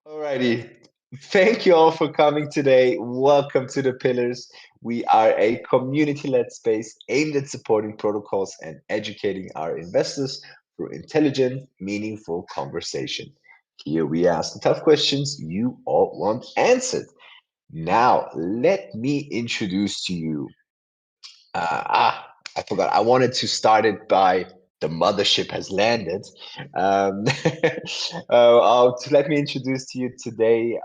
Alrighty. Thank you all for coming today. Welcome to the Pillars. We are a community-led space aimed at supporting protocols and educating our investors through intelligent, meaningful conversation. Here we ask the tough questions you all want answered. Now, let me introduce to you I forgot. I wanted to start it by the mothership has landed. Um, let me introduce to you today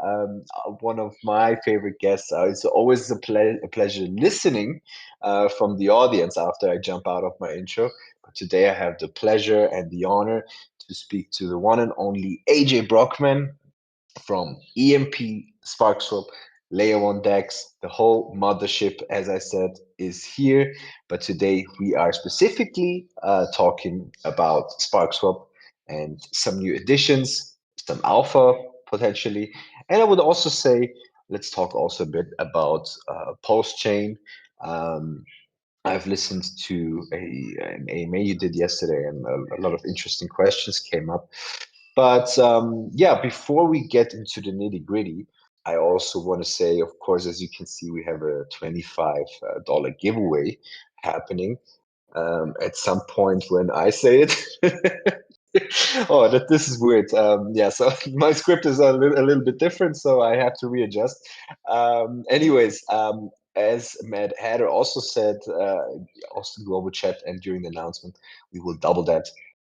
one of my favorite guests. It's always a pleasure listening from the audience after I jump out of my intro. But today I have the pleasure and the honor to speak to the one and only AJ Brockman from EMP, Sparkswap, Layer 1 DEX, the whole mothership, as I said, is here. But today we are specifically talking about Sparkswap and some new additions, some alpha potentially. And I would also say, let's talk also a bit about Pulse Um, I've listened to an AMA you did yesterday, and a lot of interesting questions came up. But yeah, before we get into the nitty gritty, I also want to say, of course, as you can see, we have a $25 giveaway happening at some point when I say it. Oh, that this is weird. Yeah, so my script is a little bit different, so I have to readjust. Anyways, as Matt Hatter also said, also in global chat and during the announcement, we will double that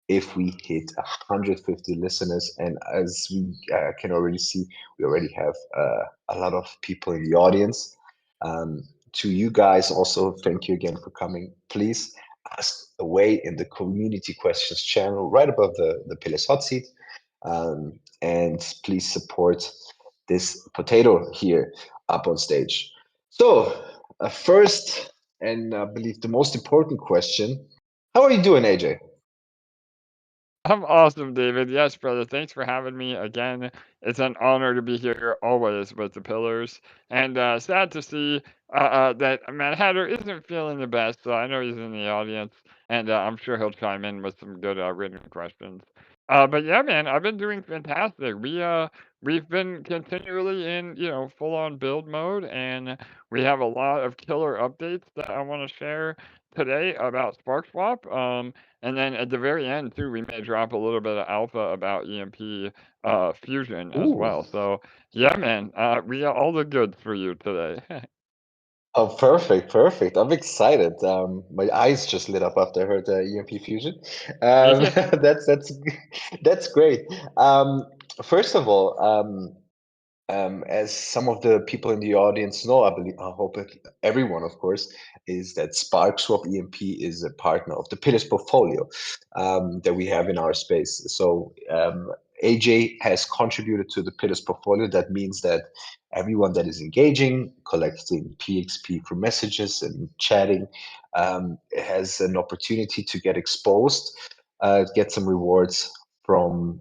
if we hit 150 listeners. And as we can already see, we already have a lot of people in the audience. Um, to you guys, also, thank you again for coming. Please ask away in the community questions channel right above the Pillars hot seat. And please support this potato here up on stage. So, first, and I believe the most important question, how are you doing, AJ? I'm awesome, David. Yes, brother. Thanks for having me again. It's an honor to be here always with the Pillars. And sad to see that Matt Hatter isn't feeling the best. So I know he's in the audience, and I'm sure he'll chime in with some good written questions. But yeah, man, I've been doing fantastic. We've been continually in full on build mode, and we have a lot of killer updates that I want to share today about Sparkswap. And then at the very end too, we may drop a little bit of alpha about EMP Fusion as Ooh. well. So yeah, man, we got all the goods for you today. Oh, perfect, perfect. I'm excited. My eyes just lit up after I heard EMP Fusion. Yeah. That's that's great. First of all, as some of the people in the audience know, I hope that everyone, of course, is that Sparkswap EMP is a partner of the Pillars portfolio that we have in our space. So AJ has contributed to the Pillars portfolio. That means that everyone that is engaging, collecting PXP for messages and chatting, has an opportunity to get exposed, get some rewards from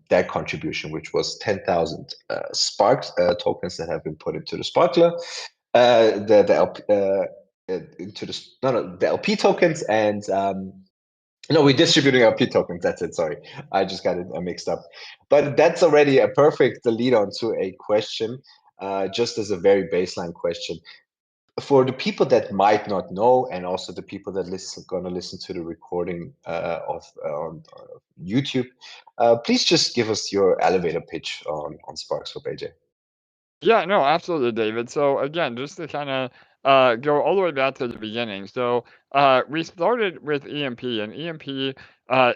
their contribution, which was 10,000 Sparks tokens that have been put into the Sparkler, the LP, into the the LP tokens, and no, we're distributing LP tokens. That's it. Sorry, I just got it mixed up. But that's already a perfect lead on to a question, just as a very baseline question for the people that might not know, and also the people that going to listen to the recording on YouTube, please just give us your elevator pitch on Sparks for AJ. Yeah, no, absolutely, David. So again, just to kind of go all the way back to the beginning. So we started with EMP, and EMP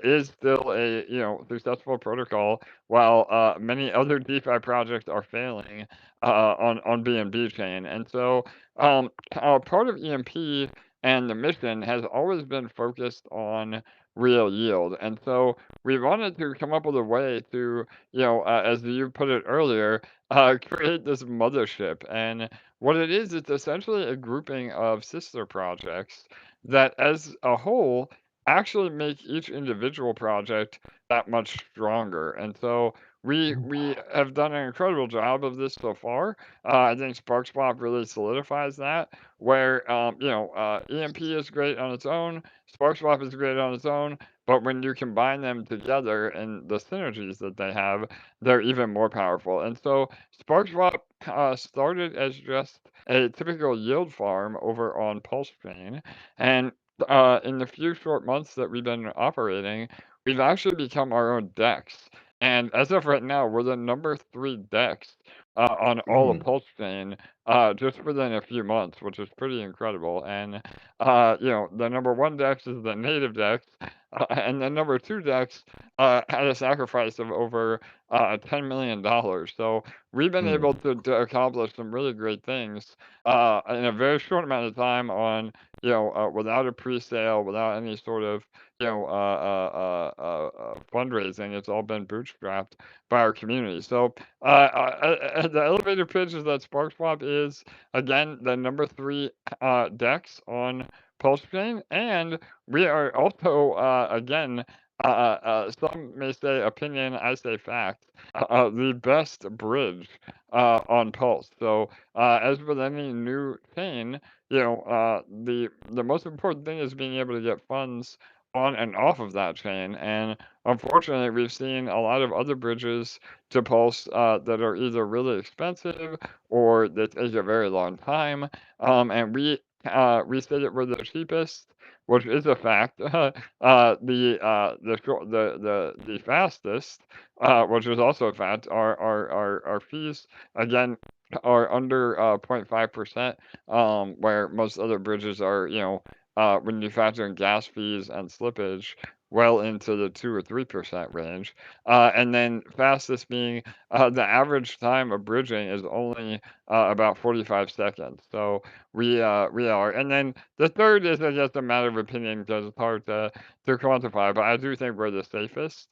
is still a successful protocol, while many other DeFi projects are failing on BNB chain. And so part of EMP and the mission has always been focused on real yield. And so we wanted to come up with a way to, as you put it earlier, create this mothership. And what it is, it's essentially a grouping of sister projects that, as a whole, actually make each individual project that much stronger. And so we have done an incredible job of this so far. I think Sparkswap really solidifies that. Where EMP is great on its own, Sparkswap is great on its own, but when you combine them together and the synergies that they have, they're even more powerful. And so Sparkswap started as just a typical yield farm over on PulseChain, and in the few short months that we've been operating, we've actually become our own DEX. And as of right now, we're the number 3 DEX on all of Mm, PulseChain just within a few months, which is pretty incredible. And the number 1 DEX is the native DEX, and the number 2 DEX had a sacrifice of over $10 million. So we've been mm, able to accomplish some really great things in a very short amount of time on without a pre-sale, without any sort of fundraising. It's all been bootstrapped by our community. So the elevator pitch is that SparkSwap is again the number 3 DEX on PulseChain, and we are also again. Some may say opinion, I say fact. The best bridge on Pulse. So, as with any new chain, the most important thing is being able to get funds on and off of that chain. And unfortunately, we've seen a lot of other bridges to Pulse that are either really expensive or they take a very long time. And we say that we're the cheapest, which is a fact. The fastest, which is also a fact. Our fees again are under 0.5%, where most other bridges are, when you factor in gas fees and slippage, well into the 2 or 3% range. And then fastest being the average time of bridging is only about 45 seconds. So we are. And then the third is just a matter of opinion because it's hard to quantify, but I do think we're the safest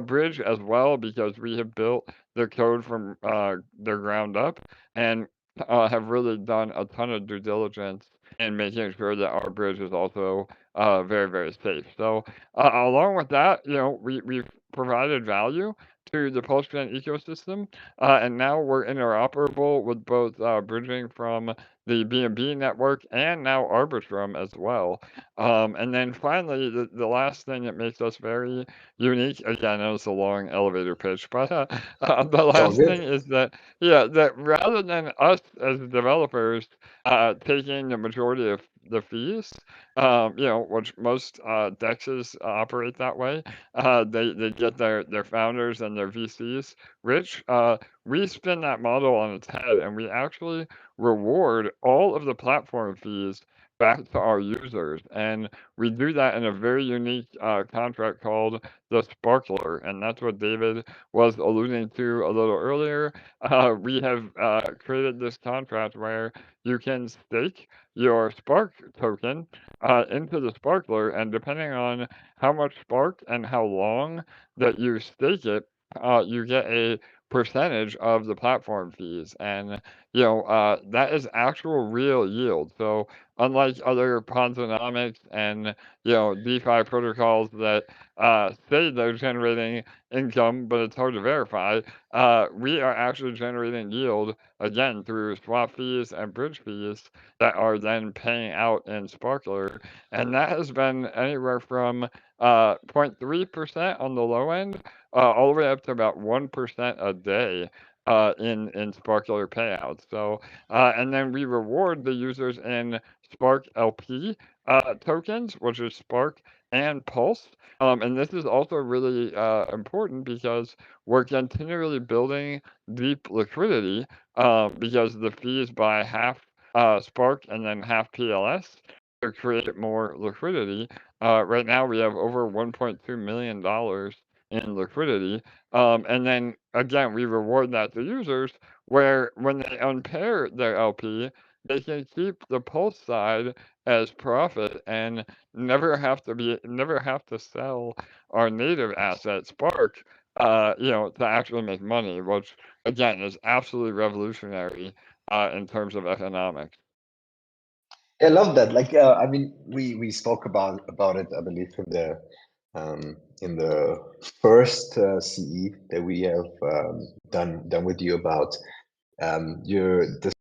bridge as well because we have built the code from the ground up and have really done a ton of due diligence in making sure that our bridge is also very, very safe. So, along with that, we've provided value to the Postman ecosystem, and now we're interoperable with both bridging from the BNB network and now Arbitrum as well. And then finally, the last thing that makes us very unique, again, I know it's a long elevator pitch, but the it's all last good. thing is that, yeah, that rather than us as developers taking the majority of the fees, which most DEXs operate that way, they get their founders and their VCs rich. We spin that model on its head, and we actually reward all of the platform fees back to our users. And we do that in a very unique contract called the Sparkler. And that's what David was alluding to a little earlier. We have created this contract where you can stake your Spark token into the Sparkler, and depending on how much Spark and how long that you stake it, you get a percentage of the platform fees. And that is actual real yield. So unlike other Ponzonomics and DeFi protocols that say they're generating income, but it's hard to verify, we are actually generating yield again through swap fees and bridge fees that are then paying out in Sparkler, and that has been anywhere from 0.3% on the low end, all the way up to about 1% a day in Sparkler payouts. So, and then we reward the users in Spark LP tokens, which is Spark and Pulse. And this is also really important because we're continually building deep liquidity because the fees by half Spark and then half PLS to create more liquidity. Right now we have over $1.2 million in liquidity. And then again, we reward that to users where when they unpair their LP, they can keep the Pulse side as profit and never have to sell our native asset Spark, to actually make money, which again is absolutely revolutionary in terms of economics. I love that. Like, I mean, we spoke about it, I believe, in the in the first CE that we have done with you about your the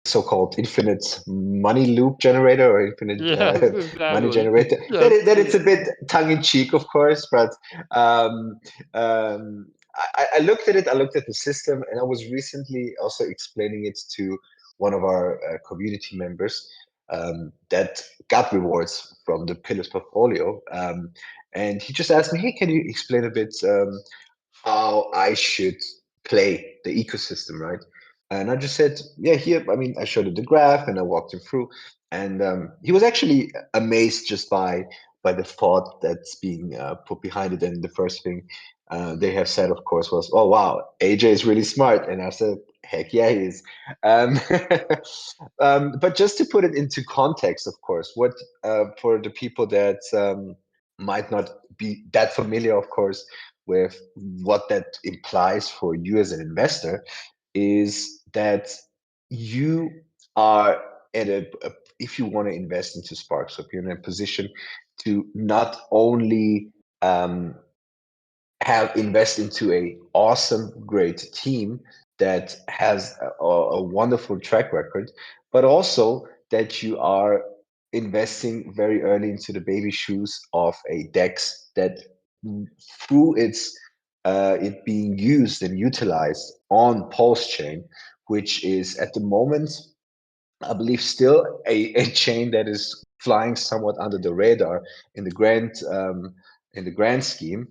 so-called infinite money loop generator or infinite Yes, money exactly. generator. Yes. That it's a bit tongue in cheek, of course, but um, um, I looked at it. I looked at the system, and I was recently also explaining it to one of our community members that got rewards from the Pillars portfolio, and he just asked me, "Hey, can you explain a bit how I should play the ecosystem, right?" And I just said, yeah, here, I mean, I showed him the graph and I walked him through. And he was actually amazed just by the thought that's being put behind it. And the first thing they have said, of course, was, "Oh, wow, AJ is really smart." And I said, "Heck yeah, he is." Um, but just to put it into context, of course, what for the people that might not be that familiar, of course, with what that implies for you as an investor, is that you are at if you want to invest into Sparkswap, you're in a position to not only um, have invest into a awesome, great team that has a wonderful track record, but also that you are investing very early into the baby shoes of a DEX that, through its it being used and utilized on Pulse Chain, which is at the moment, I believe, still a chain that is flying somewhat under the radar in the grand scheme.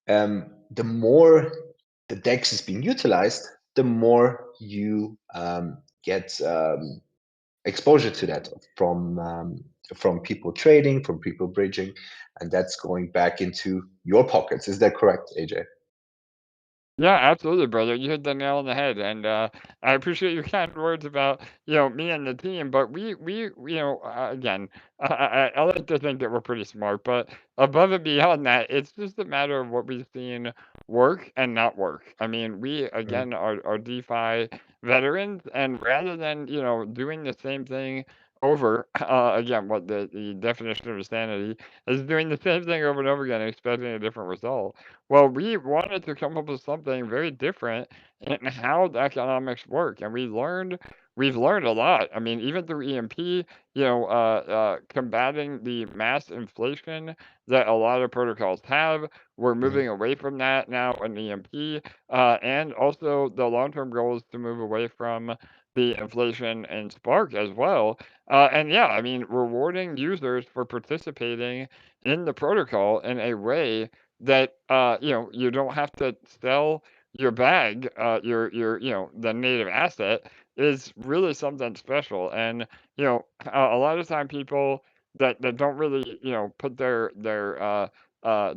The more the DEX is being utilized, the more you get exposure to that from people trading, from people bridging, and that's going back into your pockets. Is that correct, AJ? Yeah, absolutely, brother. You hit the nail on the head, and I appreciate your kind words about me and the team. But again, I like to think that we're pretty smart, but above and beyond that, it's just a matter of what we've seen work and not work. I mean, we Mm, again are DeFi veterans, and rather than doing the same thing over again, what the definition of insanity is, doing the same thing over and over again, expecting a different result. Well, we wanted to come up with something very different in how the economics work, and we've learned a lot. I mean, even through EMP, combating the mass inflation that a lot of protocols have, we're moving mm, away from that now in EMP, and also the long-term goal is to move away from the inflation and Spark as well. And yeah, I mean, rewarding users for participating in the protocol in a way that you don't have to sell your bag, your the native asset is really something special. And a lot of time people that don't really put their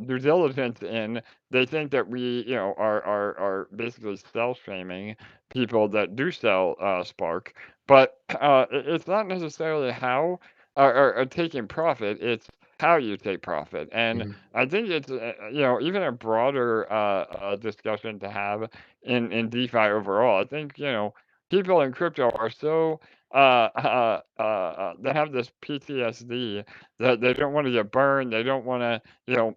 due diligence in, they think that we are basically sell shaming people that do sell Spark, but it's not necessarily how or taking profit. It's how you take profit. And mm, I think it's even a broader discussion to have in DeFi overall. I think people in crypto are so they have this PTSD that they don't want to get burned. They don't want to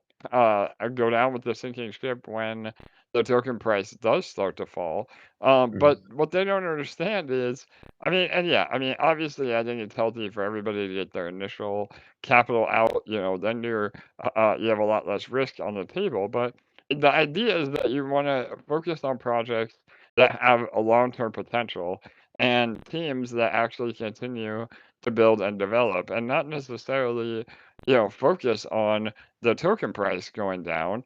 go down with the sinking ship when the token price does start to fall. But mm, what they don't understand is, I mean, and yeah, I mean, obviously, I think it's healthy for everybody to get their initial capital out. Then you have a lot less risk on the table. But the idea is that you want to focus on projects that have a long-term potential and teams that actually continue to build and develop, and not necessarily, focus on the token price going down.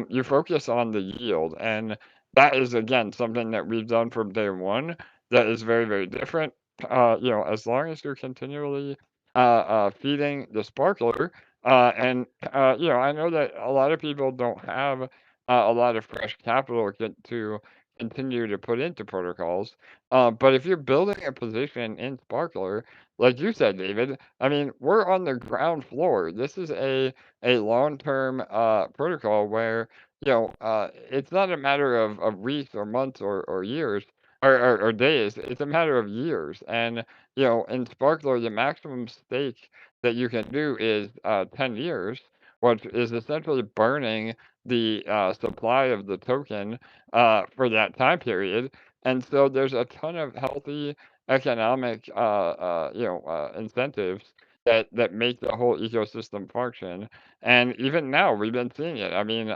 You focus on the yield, and that is again something that we've done from day one. That is very, very different. As long as you're continually feeding the sparkler. And I know that a lot of people don't have a lot of fresh capital to continue to put into protocols. But if you're building a position in Sparkler, like you said, David, I mean, we're on the ground floor. This is a long-term protocol where it's not a matter of weeks or months or years or days. It's a matter of years. And in Sparkler, the maximum stake that you can do is 10 years. which is essentially burning the supply of the token for that time period. And so there's a ton of healthy economic incentives that make the whole ecosystem function. And even now, we've been seeing it. I mean,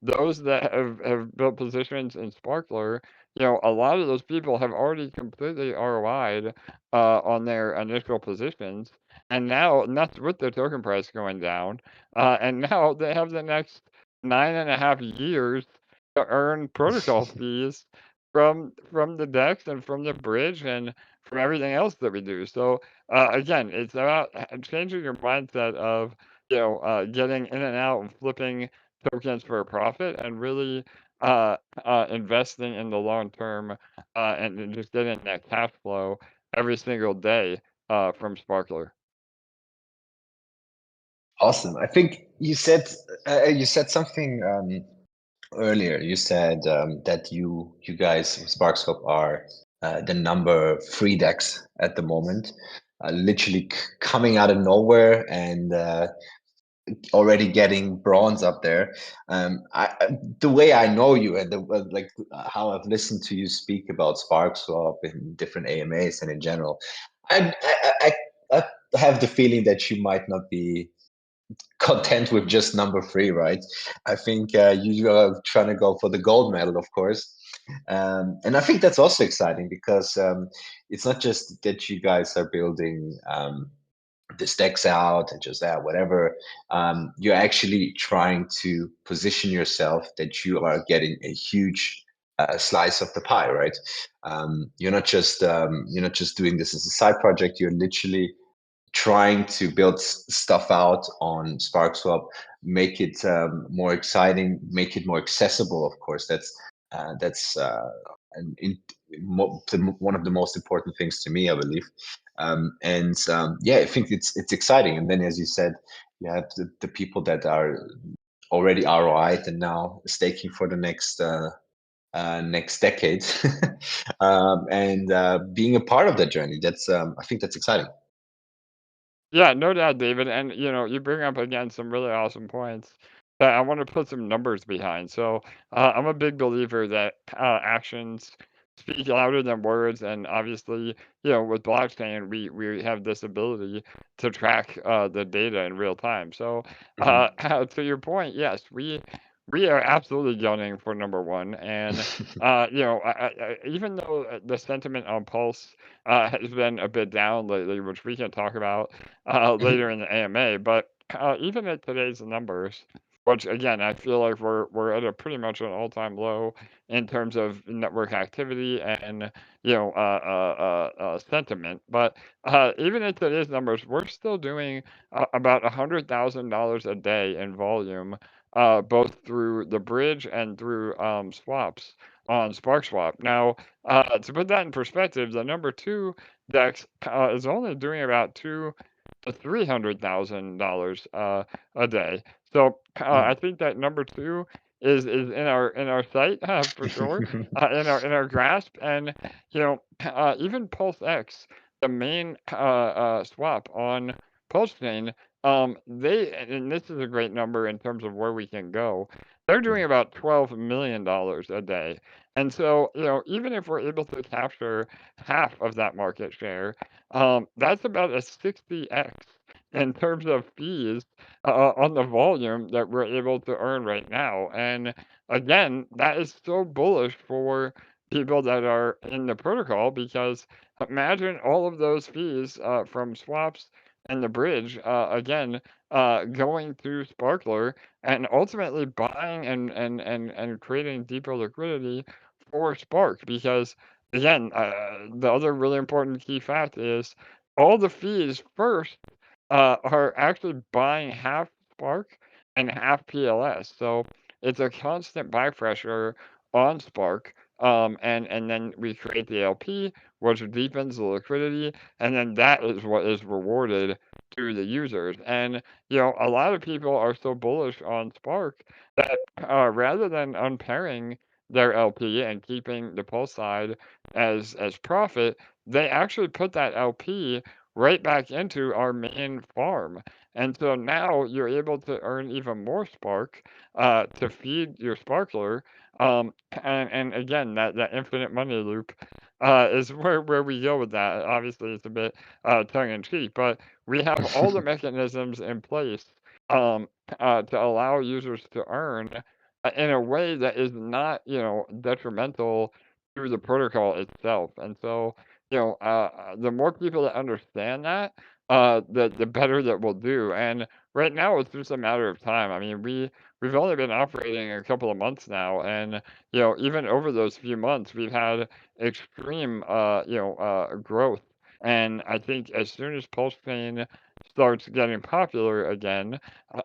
those that have built positions in Sparkler, a lot of those people have already completely ROI'd on their initial positions, and now, and that's with the token price going down, and now they have the next 9.5 years to earn protocol fees from the DEX and from the bridge and from everything else that we do. So again, it's about changing your mindset of getting in and out and flipping tokens for a profit and really investing in the long term and just getting that cash flow every single day from Sparkler. Awesome. I think you said something earlier. You said that you guys Sparkswap are the number three DEX at the moment, literally coming out of nowhere and already getting bronze up there. The way I know you and how I've listened to you speak about Sparkswap in different AMAs and in general, I have the feeling that you might not be content with just number three, right? I think you are trying to go for the gold medal, of course. And I think that's also exciting because it's not just that you guys are building the stacks out and just that, whatever. You're actually trying to position yourself that you are getting a huge slice of the pie, right? You're not just doing this as a side project. You're literally trying to build stuff out on Sparkswap, make it more exciting, make it more accessible. Of course, that's an in, one of the most important things to me, I believe. And yeah, I think it's exciting. And then, as you said, you have the people that are already ROI'd and now staking for the next decade, and being a part of that journey. That's I think that's exciting. Yeah, no doubt, David. And you bring up again some really awesome points that I want to put some numbers behind. So I'm a big believer that actions speak louder than words, and obviously, with blockchain, we have this ability to track the data in real time. So Mhm. to your point, yes, we are absolutely gunning for number one, and even though the sentiment on Pulse has been a bit down lately, which we can talk about later in the AMA. But even at today's numbers, which again I feel like we're at a pretty much an all-time low in terms of network activity and sentiment. But even at today's numbers, we're still doing about $100,000 a day in volume, both through the bridge and through swaps on Sparkswap. Now, to put that in perspective, the number two DEX is only doing about two to $300,000 a day. So I think that number two is in our sight for sure, in our grasp, and even Pulse X, the main swap on Pulse Chain, they and this is a great number in terms of where we can go. They're doing about $12 million a day. And so, even if we're able to capture half of that market share, that's about a 60x in terms of fees on the volume that we're able to earn right now. And again, that is so bullish for people that are in the protocol because imagine all of those fees from swaps and the bridge, again, going through Sparkler and ultimately buying and creating deeper liquidity for Spark because again, the other really important key fact is all the fees first are actually buying half Spark and half PLS. So it's a constant buy pressure on Spark. And then we create the LP, which deepens the liquidity, and then that is what is rewarded to the users. And a lot of people are so bullish on Spark that rather than unpairing their LP and keeping the Pulse side as profit, they actually put that LP right back into our main farm. And so now you're able to earn even more Spark to feed your sparkler. And again, that infinite money loop is where we go with that. Obviously, it's a bit tongue in cheek, but we have all the mechanisms in place um, to allow users to earn in a way that is not, detrimental to the protocol itself. And so, the more people that understand that, the better that we'll do. And right now, it's just a matter of time. I mean, we've only been operating a couple of months now, and even over those few months, we've had extreme, growth. And I think as soon as Pulse Chain starts getting popular again,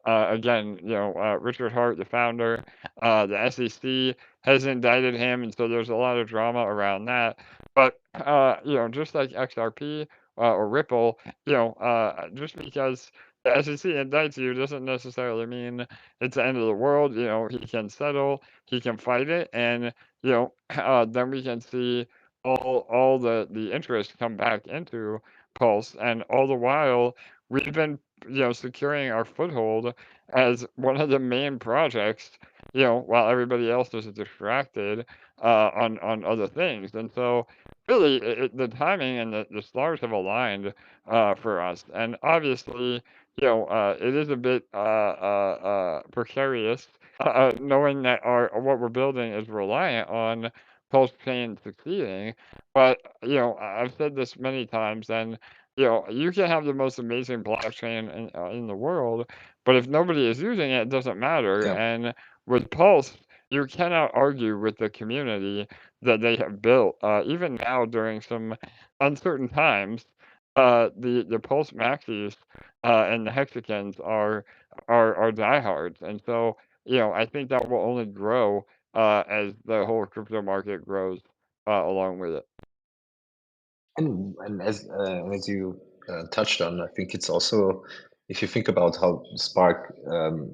Richard Hart, the founder, the SEC has indicted him, and so there's a lot of drama around that. But just like XRP or Ripple, just because the SEC indicts you doesn't necessarily mean it's the end of the world. He can settle, he can fight it, and then we can see all the interest come back into Pulse, and all the while we've been securing our foothold as one of the main projects, while everybody else is distracted on other things. And so, really, the timing and the stars have aligned for us. And obviously, it is a bit precarious, knowing that our what we're building is reliant on Pulse Chain succeeding. But I've said this many times, and you can have the most amazing blockchain in the world, but if nobody is using it, it doesn't matter. Yeah. And with Pulse, you cannot argue with the community that they have built. Even now, during some uncertain times, the Pulse Maxis and the Hexagons are diehards, and so I think that will only grow as the whole crypto market grows along with it. And as you touched on, I think it's also, if you think about how Spark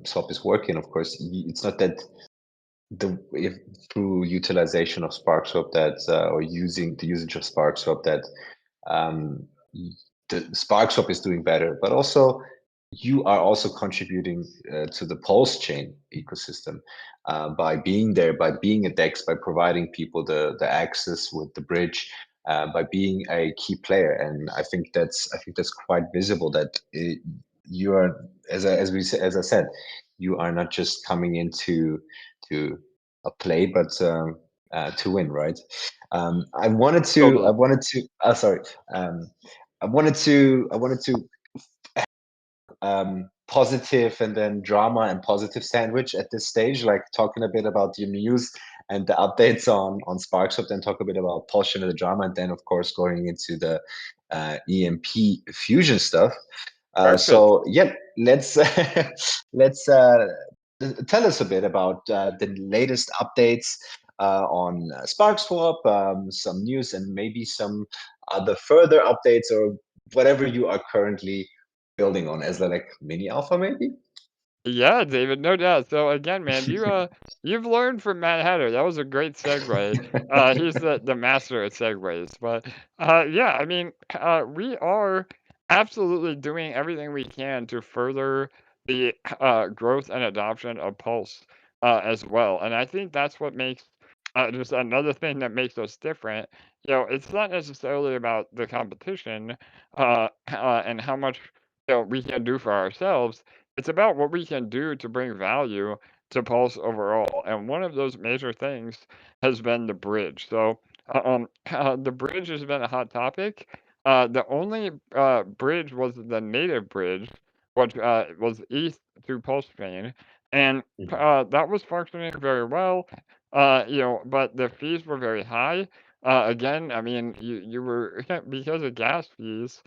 Swap is working, of course, it's not that if through utilization of Sparkswap that or using the usage of Sparkswap that um, the Sparkswap is doing better, but also you are also contributing to the Pulse chain ecosystem by being there, by being a DEX, by providing people the access with the bridge, by being a key player. And I think that's quite visible that you are, as I said, you are not just coming into to a play, but to win, right? I Totally. wanted to. Sorry. Um, I wanted to positive and then drama and positive sandwich at this stage, like talking a bit about your news and the updates on Sparkswap, then talk a bit about Pulsion and the drama, and then of course going into the EMP Fusion stuff. Perfect. So yeah, let's let's tell us a bit about the latest updates on Sparkswap, some news, and maybe some other further updates or whatever you are currently building on as like mini alpha, maybe. Yeah, David, no doubt. So again, man, you've learned from Mad Hatter. That was a great segue. He's the master at segues. But yeah, I mean, we are absolutely doing everything we can to further the growth and adoption of Pulse as well. And I think that's what makes just another thing that makes us different. It's not necessarily about the competition and how much we can do for ourselves. It's about what we can do to bring value to Pulse overall. And one of those major things has been the bridge. So, the bridge has been a hot topic. The only bridge was the native bridge, which was ETH through Pulse Chain. And Mhm. that was functioning very well, but the fees were very high. Again, I mean, you were because of gas fees,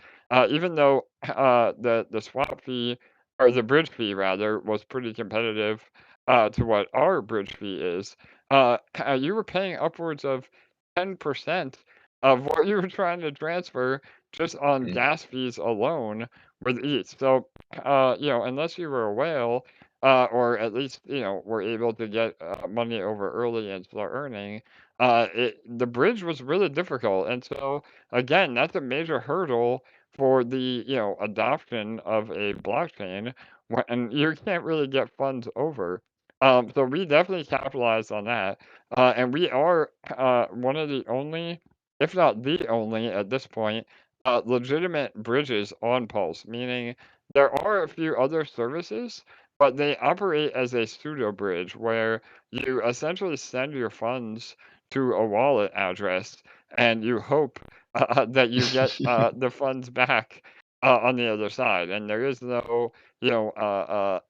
even though the swap fee or the bridge fee rather was pretty competitive to what our bridge fee is. You were paying upwards of 10% of what you were trying to transfer just on Mm. gas fees alone with each. So, unless you were a whale, or at least were able to get money over early and start earning, the bridge was really difficult. And so again, that's a major hurdle for the adoption of a blockchain when you can't really get funds over. So we definitely capitalized on that, and we are one of the only, if not the only at this point, legitimate bridges on Pulse, meaning there are a few other services, but they operate as a pseudo bridge where you essentially send your funds to a wallet address and you hope that you get the funds back on the other side. And there is no, there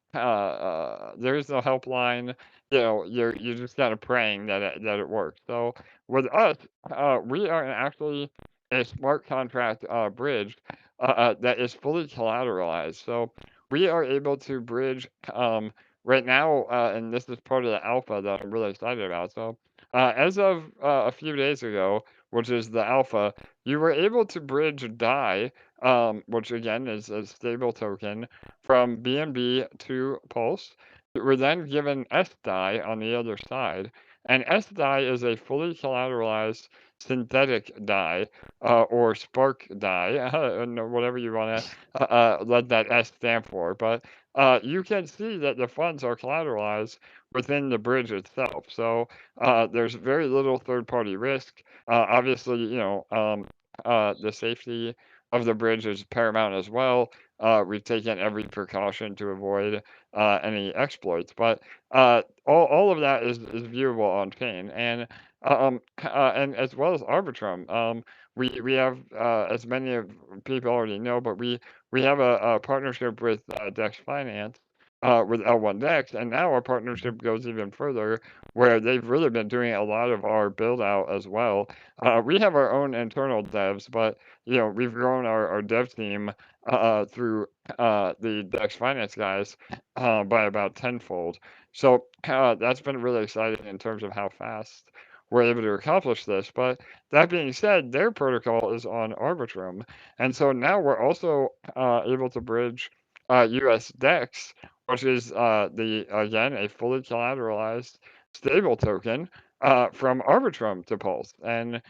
is no helpline. You're just kind of praying that it works. So with us, we are actually a smart contract bridge that is fully collateralized. So we are able to bridge right now, and this is part of the alpha that I'm really excited about. So as of a few days ago, which is the alpha, you were able to bridge DAI, which again is a stable token, from BNB to Pulse. You were then given SDAI on the other side, and SDAI is a fully collateralized synthetic DAI, or Spark DAI, and whatever you want to let that S stand for. But you can see that the funds are collateralized within the bridge itself. So there's very little third-party risk. Obviously, the safety of the bridge is paramount as well. We've taken every precaution to avoid any exploits, but all of that is viewable on chain, and as well as Arbitrum. We have, as many of people already know, but we have a partnership with Dex Finance. With L1 Dex, and now our partnership goes even further, where they've really been doing a lot of our build out as well. We have our own internal devs, but we've grown our dev team through the Dex Finance guys by about tenfold. So that's been really exciting in terms of how fast we're able to accomplish this. But that being said, their protocol is on Arbitrum, and so now we're also able to bridge US Dex, which is the again a fully collateralized stable token from Arbitrum to Pulse, and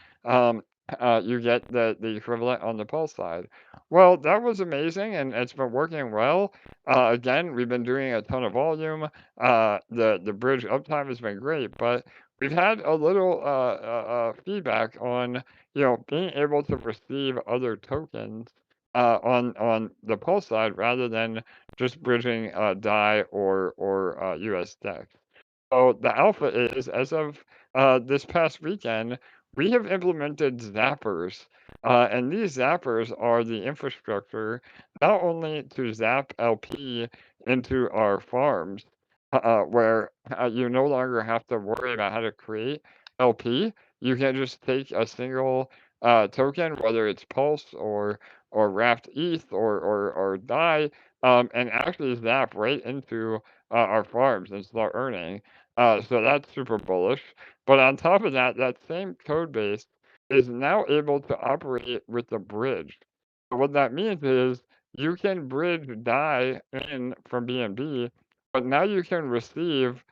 you get the equivalent on the Pulse side. Well, that was amazing, and it's been working well. Again, we've been doing a ton of volume. The bridge uptime has been great, but we've had a little feedback on being able to receive other tokens on the Pulse side rather than just bridging DAI or US Dex. So the alpha is, as of this past weekend, we have implemented zappers, and these zappers are the infrastructure not only to zap LP into our farms, where you no longer have to worry about how to create LP. You can just take a single token, whether it's Pulse or Wrapped ETH or DAI, and actually zap right into our farms and start earning. So that's super bullish. But on top of that, that same code base is now able to operate with the bridge. So what that means is you can bridge DAI in from BNB, but now you can receive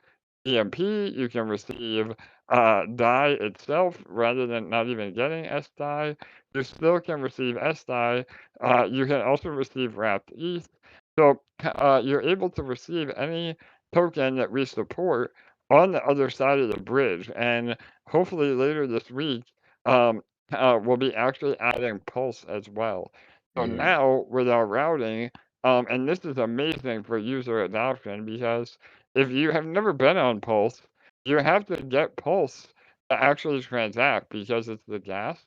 EMP, you can receive DAI itself rather than not even getting SDAI. You still can receive SDAI. You can also receive wrapped ETH. So you're able to receive any token that we support on the other side of the bridge. And hopefully later this week, um, we'll be actually adding Pulse as well. So Mm, now with our routing, and this is amazing for user adoption because if you have never been on Pulse, you have to get Pulse to actually transact because it's the gas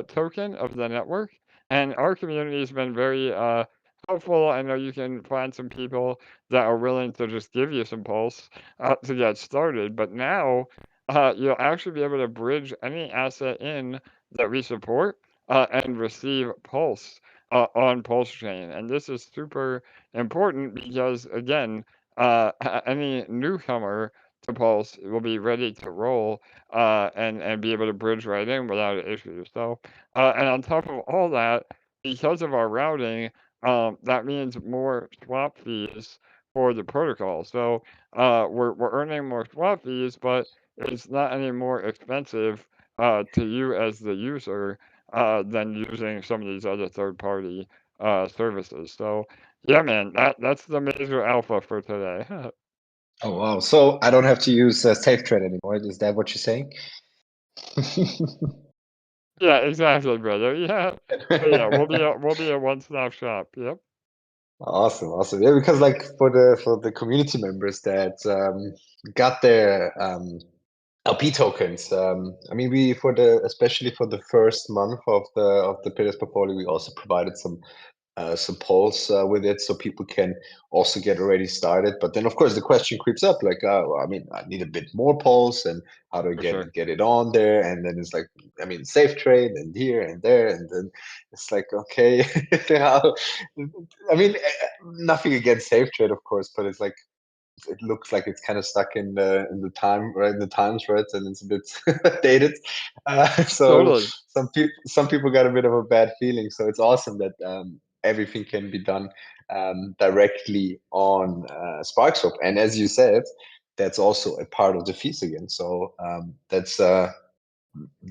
token of the network. And our community has been very helpful. I know you can find some people that are willing to just give you some Pulse to get started. But now you'll actually be able to bridge any asset in that we support and receive Pulse on Pulse Chain. And this is super important because, again, any newcomer to Pulse will be ready to roll and be able to bridge right in without issue. So, and on top of all that, because of our routing, that means more swap fees for the protocol. So we're earning more swap fees, but it's not any more expensive to you as the user than using some of these other third-party services. So yeah, man, that's the major alpha for today. Oh wow! So I don't have to use Safe Trade anymore. Is that what you're saying? Yeah, exactly, brother. Yeah. So yeah, we'll be a one-stop shop. Yep, Awesome, awesome. Yeah, because like for the community members that got their LP tokens, I mean, we for the especially for the first month of the Pillars portfolio, we also provided some polls with it so people can also get already started. But then, of course, the question creeps up like, well, I mean, I need a bit more polls, and how do I for get sure. get it on there? And then it's like, I mean, safe trade and here and there, and then it's like, okay, how, I mean, nothing against safe trade, of course, but it's like it looks like it's kind of stuck in the time, right, in the times, right, and it's a bit dated. So Totally. some people got a bit of a bad feeling. So it's awesome that everything can be done directly on Sparkswap, and as you said, that's also a part of the fees again. So that's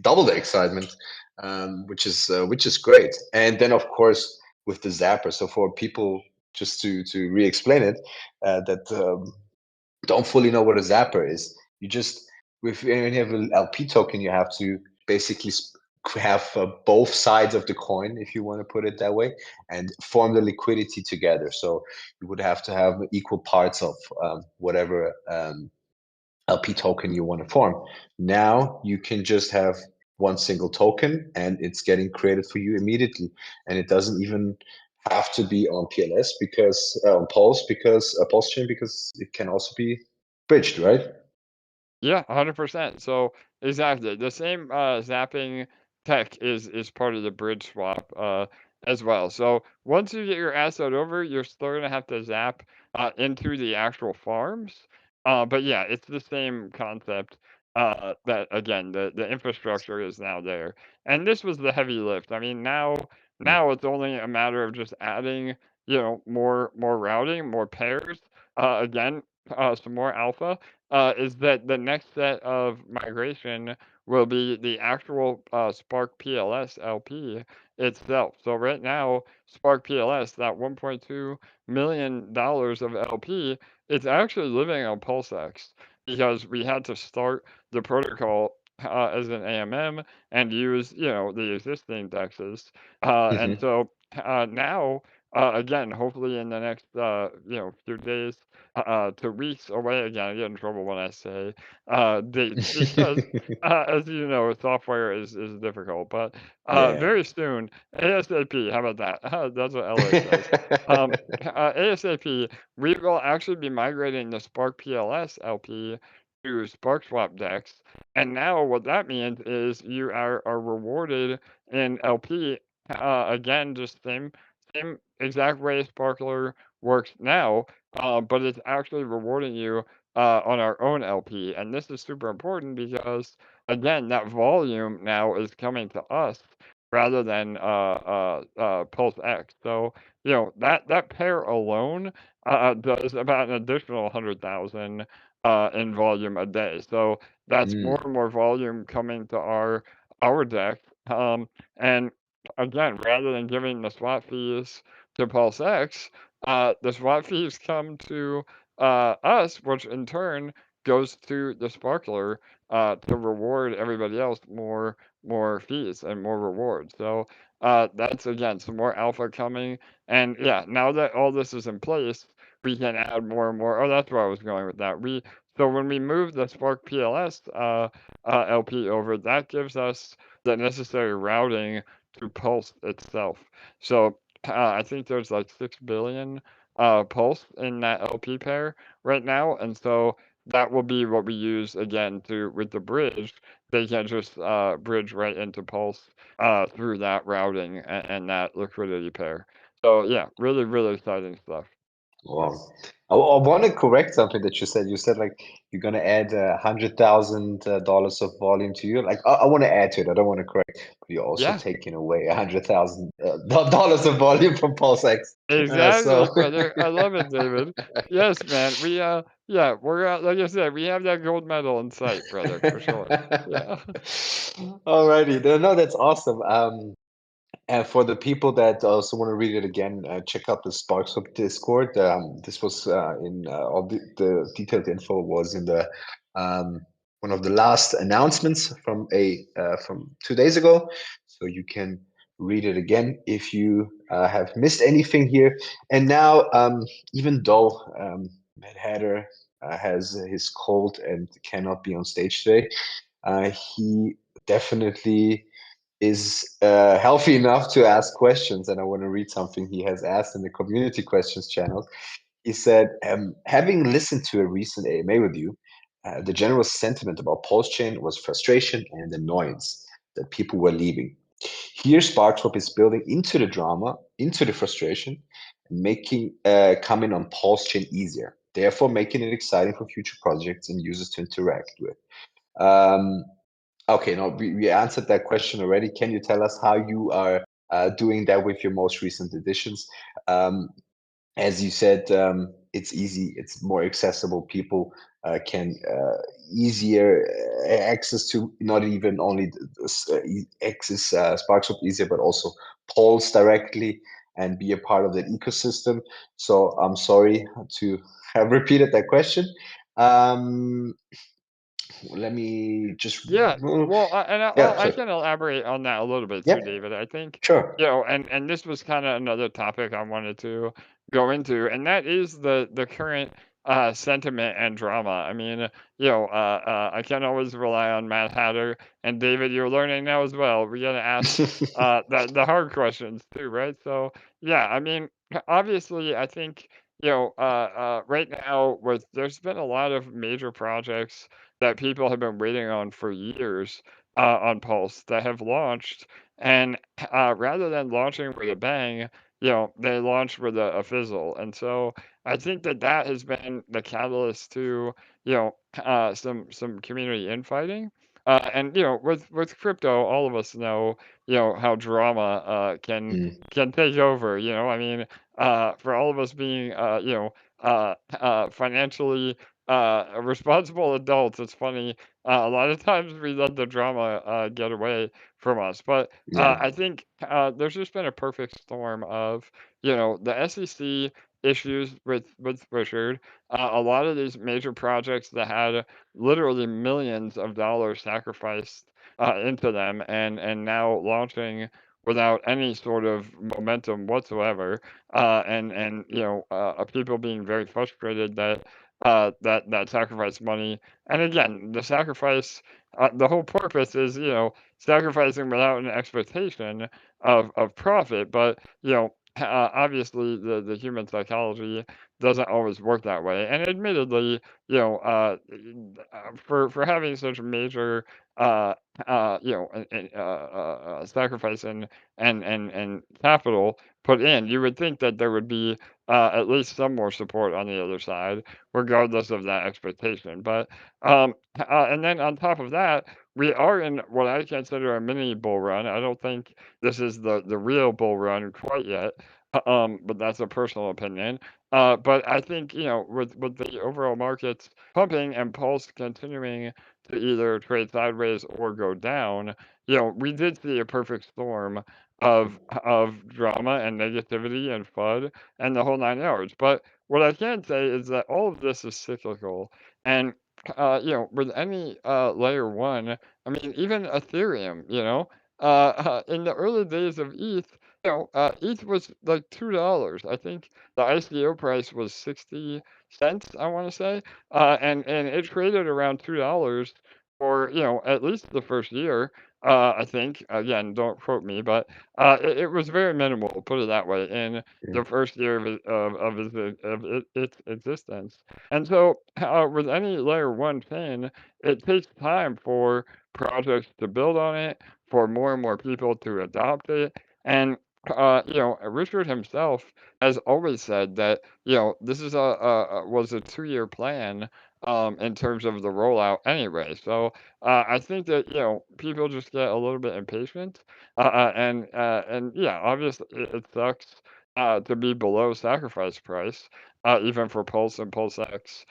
double the excitement, which is great. And then of course with the Zapper. So for people, just to re-explain it, that don't fully know what a Zapper is, you just when you have an LP token, you have to basically have both sides of the coin, if you want to put it that way, and form the liquidity together. So you would have to have equal parts of whatever LP token you want to form. Now you can just have one single token and it's getting created for you immediately. And it doesn't even have to be on PLS because on Pulse, because Pulse chain, because it can also be bridged, right? Yeah, 100%. So exactly the same zapping tech is part of the bridge swap as well. So once you get your asset over, you're still gonna have to zap into the actual farms. But yeah, it's the same concept. That again, the infrastructure is now there, and this was the heavy lift. I mean, now it's only a matter of just adding, more routing, more pairs. Again, some more alpha is that the next set of migration will be the actual Spark PLS LP itself. So right now, Spark PLS, that $1.2 million of LP, it's actually living on PulseX because we had to start the protocol as an AMM and use, the existing dexes. And Hmm. so now, again, hopefully in the next, few days, to weeks away again. I get in trouble when I say dates because, as you know, software is difficult. But Yeah. very soon, ASAP. How about that? That's what LA says. Um, ASAP, we will actually be migrating the Spark PLS LP to Sparkswap Dex. And now what that means is you are rewarded in LP. Again, just same exact way Sparkler works now, but it's actually rewarding you on our own LP. And this is super important because, again, that volume now is coming to us rather than Pulse X. So, that pair alone does about an additional 100,000 in volume a day. So that's more Mm. and more volume coming to our deck. And again, rather than giving the swap fees to Pulse X, the swap fees come to us, which in turn goes to the sparkler to reward everybody else more fees and more rewards. So that's again some more alpha coming. And yeah, now that all this is in place, we can add more and more. Oh, that's where I was going with that. So when we move the Spark PLS LP over, that gives us the necessary routing to Pulse itself. So I think there's like 6 billion pulse in that LP pair right now, and so that will be what we use again to with the bridge. They can just bridge right into pulse through that routing and that liquidity pair. So yeah, really really exciting stuff. Wow. I want to correct something that you said. You said like you're gonna add $100,000 of volume to you. Like I want to add to it. I don't want to correct, but you're also Yeah. taking away $100,000 of volume from PulseX. So Exactly, brother. I love it, David. Yes, man. Yeah, we're like I said, we have that gold medal in sight, brother, for sure. Yeah. Alrighty, no, that's awesome. And for the people that also want to read it again, check out the Sparkswap Discord. This was in all the detailed info was in the um, one of the last announcements from 2 days ago. So you can read it again if you have missed anything here. And now, even though Matt Hatter has his cold and cannot be on stage today, he definitely is healthy enough to ask questions. And I want to read something he has asked in the community questions channel. He said, having listened to a recent AMA with you, the general sentiment about Pulse Chain was frustration and annoyance that people were leaving. Here, Sparkswap is building into the drama, into the frustration, and making coming on Pulse Chain easier, therefore making it exciting for future projects and users to interact with. Um, Okay, no, we answered that question already. Can you tell us how you are doing that with your most recent editions? Um, as you said, it's easy, it's more accessible. People can easier access to not even only access Sparkswap easier, but also polls directly and be a part of that ecosystem. So I'm sorry to have repeated that question. Um, Let me just, Yeah. Well, yeah, I sure. can elaborate on that a little bit Yeah, too, David. I think, sure. and this was kind of another topic I wanted to go into, and that is the current sentiment and drama. I mean, I can't always rely on Mad Hatter and David. You're learning now as well. We're gonna ask the hard questions too, right? So yeah, I mean, obviously, I think right now with there's been a lot of major projects that people have been waiting on for years on Pulse that have launched. And rather than launching with a bang, they launched with a fizzle. And so I think that that has been the catalyst to, some community infighting. And with crypto, all of us know how drama Mm, can take over. I mean, for all of us being financially responsible adults, it's funny. A lot of times we let the drama get away from us, but yeah. I think there's just been a perfect storm of the SEC issues with Richard. A lot of these major projects that had literally millions of dollars sacrificed into them, and now launching without any sort of momentum whatsoever, and people being very frustrated that that sacrifice money. And again, the sacrifice, the whole purpose is sacrificing without an expectation of profit. But obviously the human psychology doesn't always work that way. And admittedly, for having such major sacrifice and capital put in, you would think that there would be at least some more support on the other side, regardless of that expectation. But and then on top of that, we are in what I consider a mini bull run. I don't think this is the real bull run quite yet, but that's a personal opinion. But I think with the overall markets pumping and Pulse continuing to either trade sideways or go down, we did see a perfect storm of drama and negativity and FUD and the whole 9 yards. But what I can say is that all of this is cyclical. And, with any layer one, I mean, even Ethereum, in the early days of ETH, ETH was like $2. I think the ICO price was 60 cents, I want to say. And it traded around $2 for, at least the first year. I think, again, don't quote me, but it was very minimal, put it that way, in the Mm, first year its existence. And so, with any layer one chain, it takes time for projects to build on it, for more and more people to adopt it, and Richard himself has always said that, this is was a 2-year plan, in terms of the rollout anyway. So, I think that, people just get a little bit impatient, and yeah, obviously it sucks, to be below sacrifice price, even for Pulse and PulseX,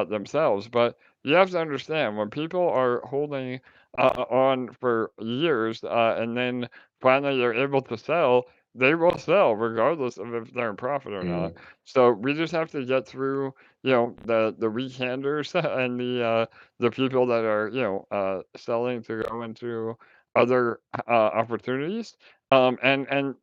themselves. But you have to understand when people are holding, on for years, and then finally they're able to sell, they will sell regardless of if they're in profit or not. Mm, So we just have to get through, the weak handers and the people that are, selling to go into other opportunities. And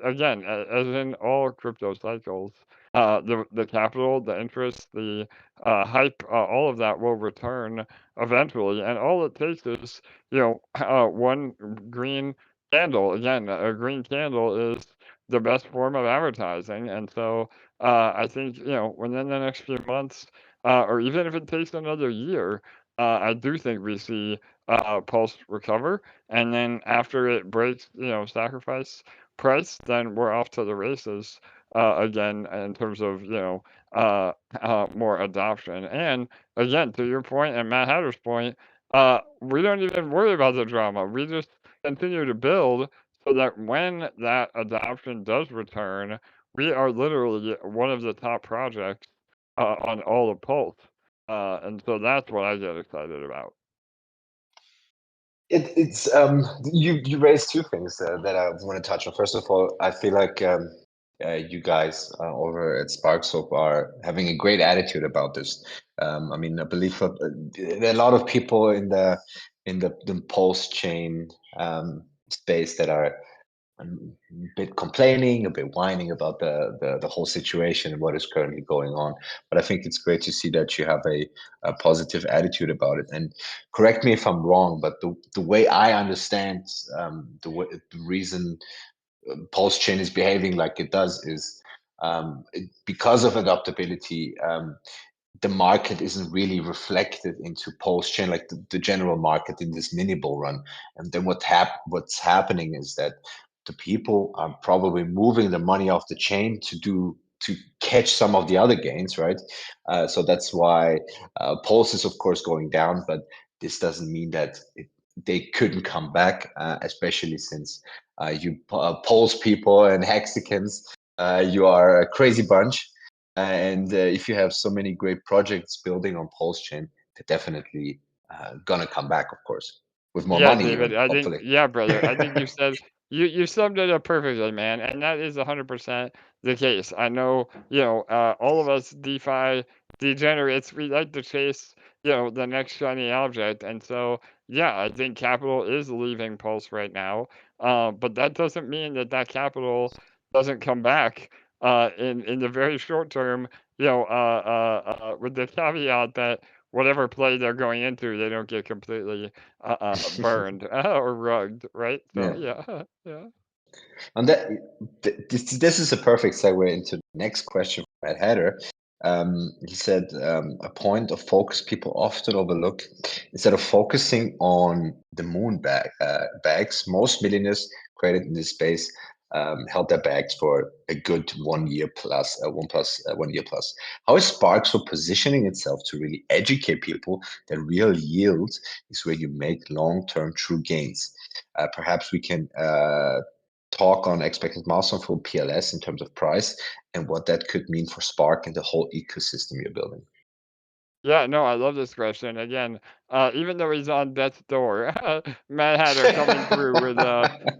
again, as in all crypto cycles, the capital, the interest, the hype, all of that will return eventually, and all it takes is one green candle. Again, a green candle is the best form of advertising, and so I think within the next few months, or even if it takes another year, I do think we see Pulse recover, and then after it breaks, sacrifice price, then we're off to the races again in terms of more adoption. And again, to your point and Matt Hatter's point, we don't even worry about the drama. We just continue to build so that when that adoption does return, we are literally one of the top projects on all of Pulse. And so that's what I get excited about. it's you raised two things that I want to touch on. First of all, I feel like you guys over at Sparkswap are having a great attitude about this. I mean, I believe there are a lot of people in the Pulse chain space that are a bit complaining, a bit whining about the whole situation and what is currently going on. But I think it's great to see that you have a positive attitude about it. And correct me if I'm wrong, but the way I understand the reason Pulse Chain is behaving like it does is because of adaptability. The market isn't really reflected into Pulse Chain like the general market in this mini bull run. And then what's happening is that the people are probably moving the money off the chain to catch some of the other gains, right? So that's why Pulse is of course going down, but this doesn't mean that they couldn't come back, especially since Pulse people and Hexicans, you are a crazy bunch. And if you have so many great projects building on Pulse Chain, they're definitely gonna come back, of course, with more Yeah, money, David, even I think hopefully. yeah, brother. I think you summed it up perfectly, man, and that is 100% the case. I know, all of us DeFi degenerates, we like to chase, the next shiny object, and so yeah, I think capital is leaving Pulse right now. But that doesn't mean that that capital doesn't come back in the very short term, with the caveat that whatever play they're going into, they don't get completely burned or rugged, right? So Yeah. yeah, yeah. And this is a perfect segue into the next question from Ed Hatter. He said a point of focus people often overlook instead of focusing on the bags. Most millionaires created in this space held their bags for a good 1 year plus, 1 year plus. How is Sparks for positioning itself to really educate people that real yield is where you make long-term true gains? Perhaps we can talk on expected milestone for PLS in terms of price and what that could mean for Spark and the whole ecosystem you're building. Yeah, no, I love this question. Again, even though he's on death's door, Mad Hatter coming through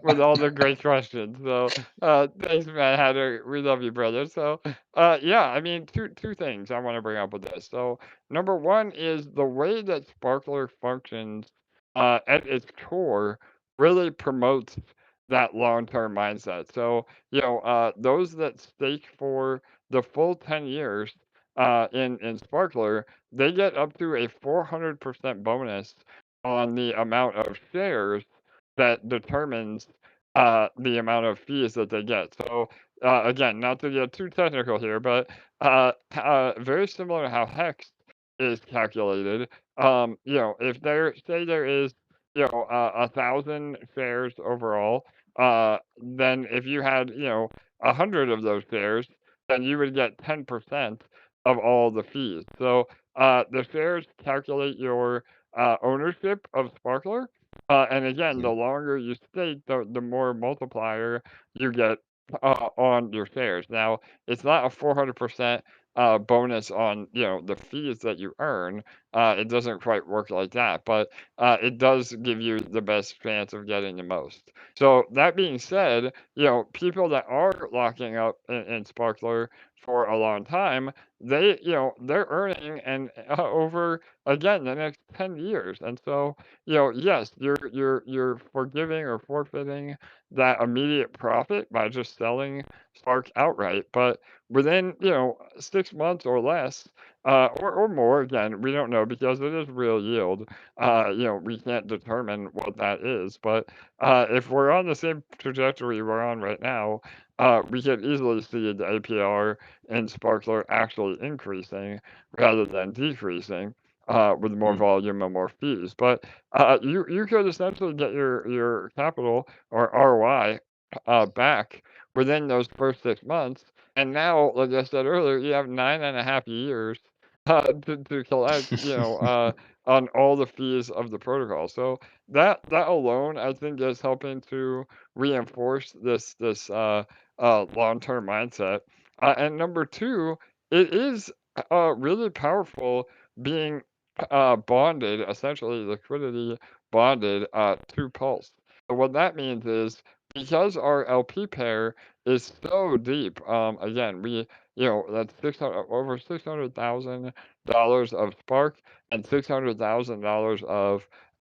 with all the great questions. So thanks, Mad Hatter. We love you, brother. So yeah, I mean two things I want to bring up with this. So number one is the way that Sparkler functions at its core really promotes that long-term mindset. So, those that stake for the full 10 years in Sparkler, they get up to a 400% bonus on the amount of shares that determines the amount of fees that they get. So, again, not to get too technical here, but very similar to how Hex is calculated. If there, say there is, 1,000 shares overall, then if you had, 100 of those shares, then you would get 10% of all the fees. So the shares calculate your ownership of Sparkler. And again, the Mhm. longer you stake, the more multiplier you get on your shares. Now, it's not a 400% bonus on the fees that you earn. It doesn't quite work like that, but it does give you the best chance of getting the most. So that being said, people that are locking up in Sparkler for a long time, they're earning and over again the next 10 years. And so, yes, you're forgiving or forfeiting that immediate profit by just selling Spark outright. But within, 6 months or less, or more, again, we don't know because it is real yield. We can't determine what that is. But if we're on the same trajectory we're on right now, we could easily see the APR in Sparkler actually increasing rather than decreasing with more Mm. volume and more fees. But you could essentially get your capital or ROI back within those first 6 months. And now, like I said earlier, you have 9.5 years to collect, on all the fees of the protocol. So that alone, I think, is helping to reinforce this long-term mindset. And number two, it is really powerful being bonded, essentially liquidity bonded to Pulse. So what that means is because our LP pair is so deep, again, that's 600, over $600,000 of Spark and $600,000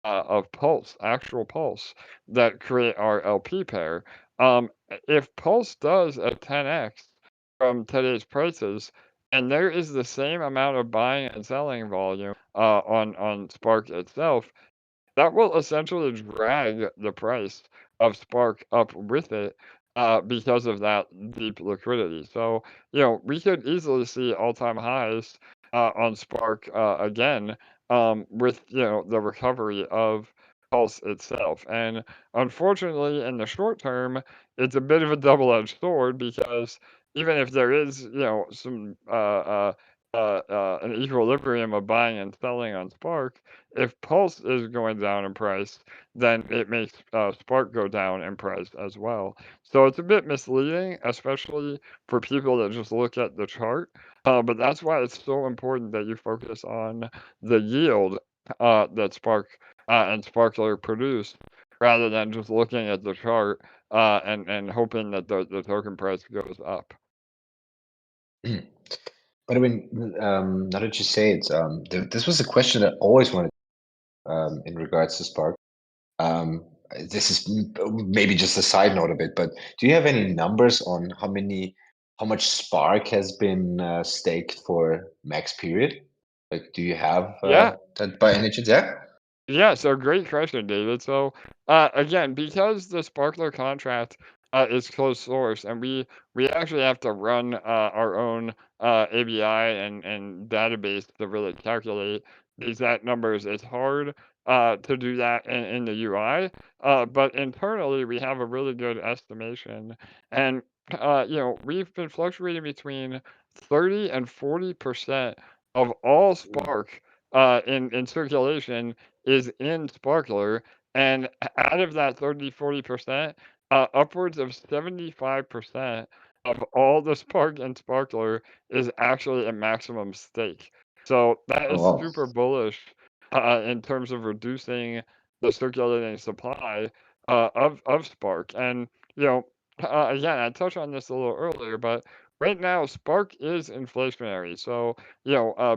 of Pulse, actual Pulse, that create our LP pair. If Pulse does a 10x from today's prices, and there is the same amount of buying and selling volume on Spark itself, that will essentially drag the price of Spark up with it because of that deep liquidity. So, we could easily see all-time highs on Spark again with, the recovery of Pulse itself. And unfortunately, in the short term, it's a bit of a double-edged sword because even if there is, some an equilibrium of buying and selling on Spark, if Pulse is going down in price, then it makes Spark go down in price as well. So it's a bit misleading, especially for people that just look at the chart. But that's why it's so important that you focus on the yield that Spark and Sparkler produce, rather than just looking at the chart and hoping that the token price goes up. But I mean, now that you say it, this was a question that I always wanted in regards to Spark. Um, this is maybe just a side note of it, but do you have any numbers on how much Spark has been staked for max period? Like, do you have Yeah, that by any chance? Yeah. Yeah, so great question, David. So, again, because the Sparkler contract is closed source, and we actually have to run our own ABI and database to really calculate the exact numbers. It's hard to do that in the UI, but internally we have a really good estimation, and we've been fluctuating between 30 and 40% of all Ooh. Spark in circulation is in Sparkler, and out of that 30-40%, upwards of 75% of all the Spark and Sparkler is actually a maximum stake. So that Oh is wow. super bullish in terms of reducing the circulating supply of Spark. And again, I touched on this a little earlier, but right now Spark is inflationary. So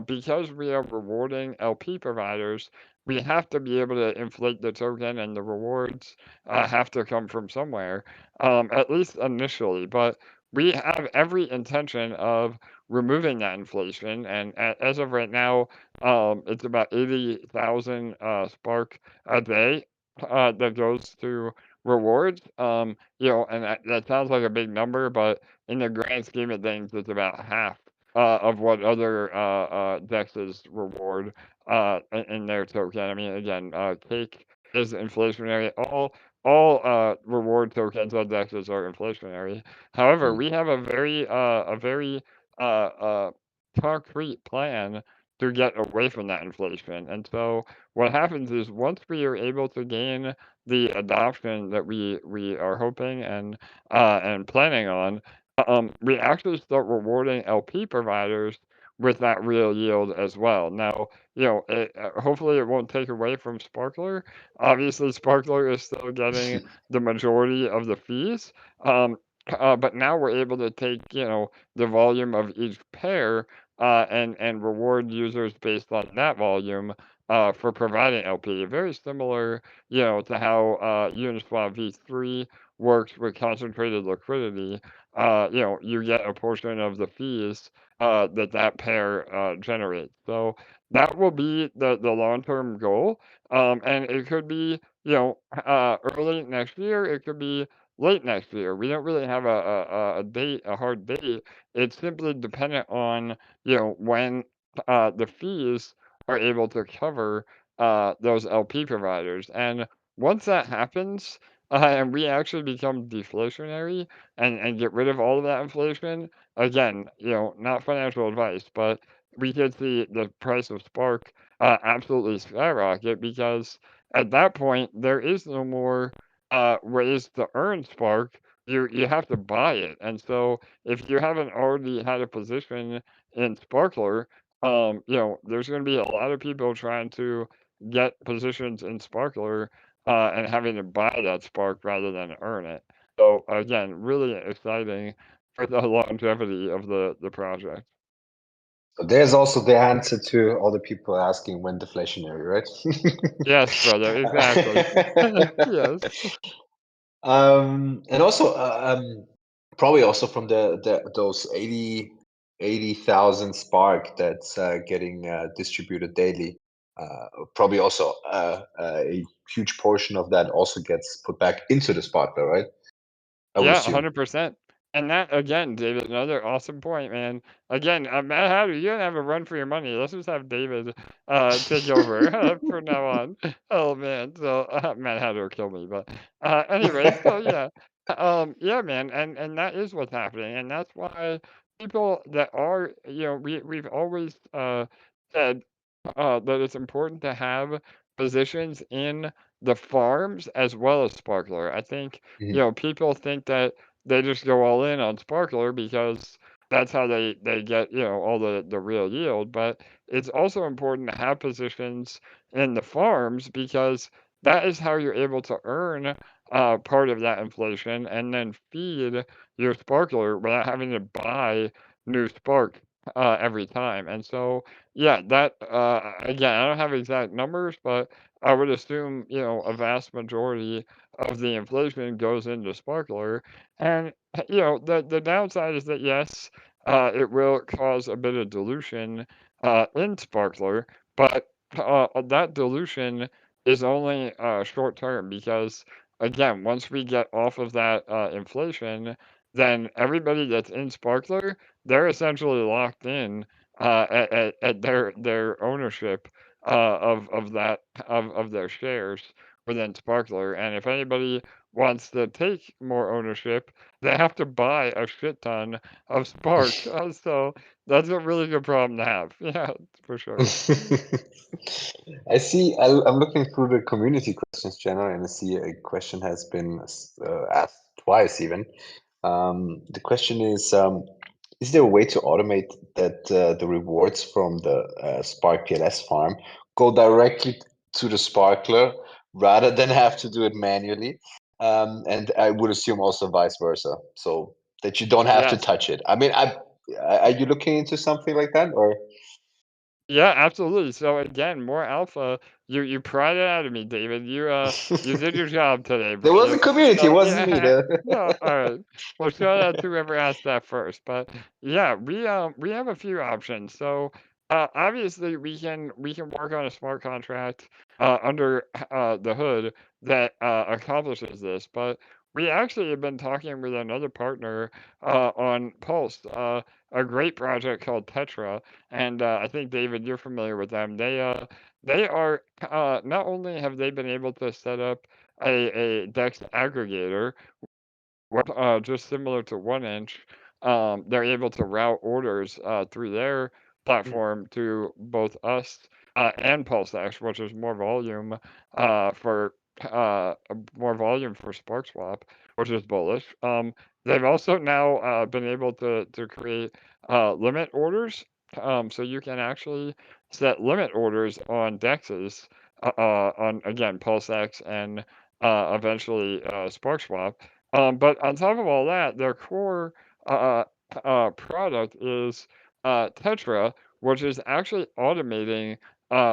because we are rewarding LP providers, we have to be able to inflate the token, and the rewards have to come from somewhere, at least initially. But we have every intention of removing that inflation, and as of right now, it's about 80,000 Spark a day that goes to rewards. And that sounds like a big number, but in the grand scheme of things, it's about half of what other dexes reward in their token. I mean, again, Cake is inflationary. All all reward tokens on DEXs are inflationary. However, Mm. we have a very uh, uh, concrete plan to get away from that inflation. And so what happens is once we are able to gain the adoption that we are hoping and planning on, we actually start rewarding LP providers with that real yield as well. Now, hopefully it won't take away from Sparkler. Obviously, Sparkler is still getting the majority of the fees. Um, but now we're able to take, the volume of each pair and reward users based on that volume for providing LP. Very similar, to how Uniswap V3 works with concentrated liquidity. You get a portion of the fees that pair generates. So that will be the long-term goal. And it could be, early next year. It could be late next year. We don't really have a date, a hard date. It's simply dependent on, when the fees are able to cover those LP providers. And once that happens, and we actually become deflationary and get rid of all of that inflation, again, not financial advice, but we could see the price of Spark absolutely skyrocket because at that point there is no more ways to earn Spark. You have to buy it, and so if you haven't already had a position in Sparkler, there's going to be a lot of people trying to get positions in Sparkler and having to buy that Spark rather than earn it. So again, really exciting for the longevity of the project. So there's also the answer to all the people asking when deflationary, Yes, brother, exactly. Yes. and also probably also from the those 80,000 Spark that's getting distributed daily. Probably also a huge portion of that also gets put back into the Sparkler, right? I would Yeah, assume. 100%. And that again, David, another awesome point, man. Again, Matt Hatter, you don't have a run for your money. Let's just have David take over from now on. Oh man, so Matt Hatter will kill me, but anyway, so yeah, yeah, man, and that is what's happening, and that's why people that are, we've always said that it's important to have positions in the farms as well as Sparkler. I think Mhm. people think that they just go all in on Sparkler because that's how they get, all the real yield. But it's also important to have positions in the farms because that is how you're able to earn part of that inflation and then feed your Sparkler without having to buy new Spark every time. And so, yeah, that again, I don't have exact numbers, but I would assume, a vast majority of the inflation goes into Sparkler. And the downside is that yes, it will cause a bit of dilution in Sparkler, but that dilution is only short term because again, once we get off of that inflation, then everybody that's in Sparkler, they're essentially locked in at their ownership of that of their shares within Sparkler. And if anybody wants to take more ownership, they have to buy a shit ton of Spark. So that's a really good problem to have. Yeah, for sure. I see. I'm looking through the community questions channel, and I see a question has been asked twice even. The question is there a way to automate that the rewards from the Spark PLS farm go directly to the Sparkler rather than have to do it manually? And I would assume also vice versa, so that you don't have to Yes. touch it. I mean, are you looking into something like that, or? Yeah, absolutely. So again, more alpha. You pried it out of me, David. You did your job today, There was brother. a community, it So wasn't me. yeah, no, all right. Well, shout out to whoever asked that first. But yeah, we have a few options. So obviously we can work on a smart contract under the hood that accomplishes this. But we actually have been talking with another partner on Pulse, a great project called Tetra, and I think David, you're familiar with them. They are not only have they been able to set up a DEX aggregator, just similar to 1inch. They're able to route orders through their platform to both us and PulseX, which is for more volume for Sparkswap, which is bullish. They've also now been able to create limit orders, so you can actually set limit orders on DEXs on again PulseX and eventually Sparkswap. But on top of all that, their core product is Tetra, which is actually automating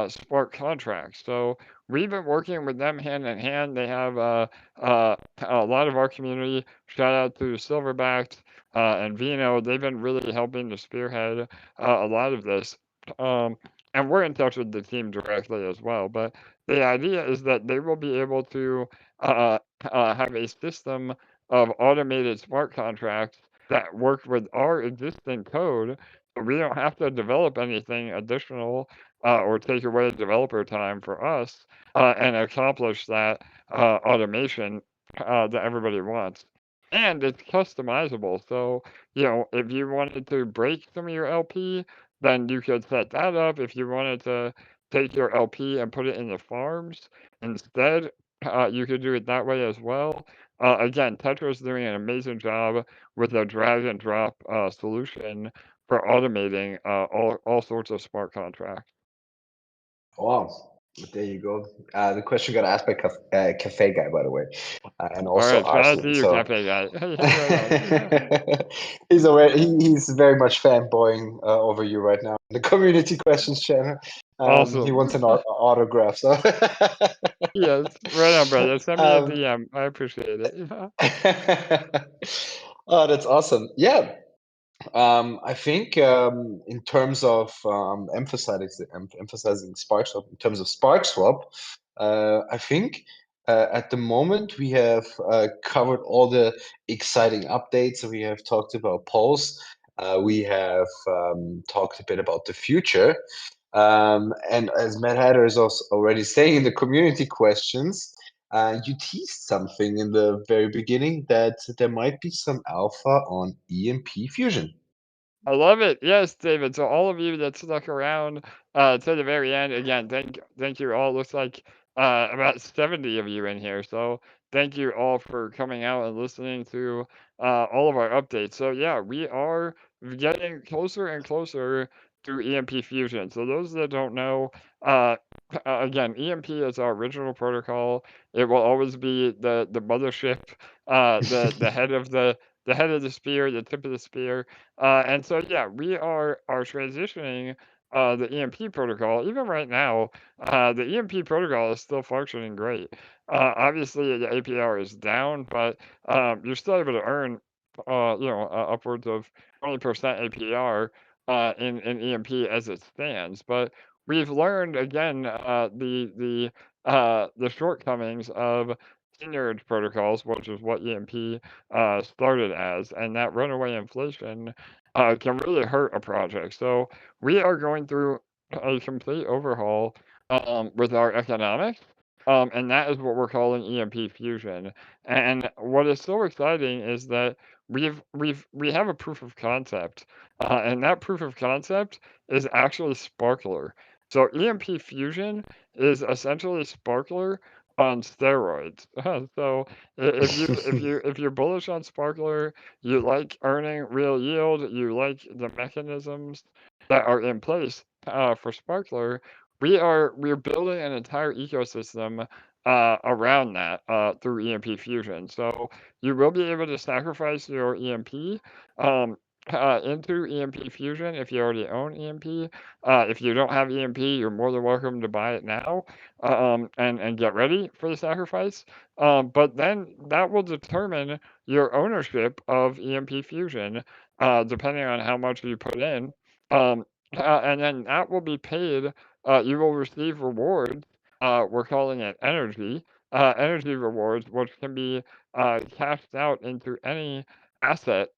smart contracts. So we've been working with them hand in hand. They have a lot of our community. Shout out to Silverbacked and Vino. They've been really helping to spearhead a lot of this. Um, and we're in touch with the team directly as well. But the idea is that they will be able to have a system of automated smart contracts that work with our existing code. So we don't have to develop anything additional or take away developer time for us and accomplish that automation that everybody wants. And it's customizable. So, if you wanted to break some of your LP, then you could set that up. If you wanted to take your LP and put it in the farms instead, you could do it that way as well. Again, Tetra is doing an amazing job with a drag and drop solution for automating all sorts of smart contracts. Wow. There you go. The question got asked by Cafe Guy, by the way, and All also right, shout out to Arslan. you, So Cafe Guy. Yeah, right on. he's aware. He's very much fanboying over you right now. The community questions channel. He wants Awesome. an autograph. So Yes, right on, brother. Send me a um, DM. I appreciate it. Yeah. oh, that's awesome. Yeah. I think in terms of emphasizing SparkSwap, in terms of SparkSwap, I think at the moment we have covered all the exciting updates. We have talked about Pulse. We have talked a bit about the future. And as Matt Hatter is also already saying in the community questions, you teased something in the very beginning that there might be some alpha on EMP Fusion. I love it. Yes, David. So all of you that stuck around to the very end, again, thank you all. Looks like about 70 of you in here. So thank you all for coming out and listening to all of our updates. So yeah, we are getting closer and closer to EMP Fusion. So those that don't know, again, EMP is our original protocol. It will always be the mothership, the head of the head of the spear, the tip of the spear. And so, yeah, we are transitioning the EMP protocol. Even right now, the EMP protocol is still functioning great. Obviously, the APR is down, but you're still able to earn, upwards of 20% APR in EMP as it stands. But we've learned again the shortcomings of senior protocols, which is what EMP started as, and that runaway inflation can really hurt a project. So we are going through a complete overhaul with our economics, and that is what we're calling EMP Fusion. And what is so exciting is that we have a proof of concept, and that proof of concept is actually Sparkler. So EMP Fusion is essentially Sparkler on steroids. So if you're bullish on Sparkler, you like earning real yield, you like the mechanisms that are in place for Sparkler, we're building an entire ecosystem around that through EMP Fusion. So you will be able to sacrifice your EMP um, into EMP Fusion if you already own EMP. If you don't have EMP, you're more than welcome to buy it now and get ready for the sacrifice. But then that will determine your ownership of EMP Fusion, depending on how much you put in. Um, and then that will be paid. You will receive rewards. We're calling it energy rewards, which can be cashed out into any asset.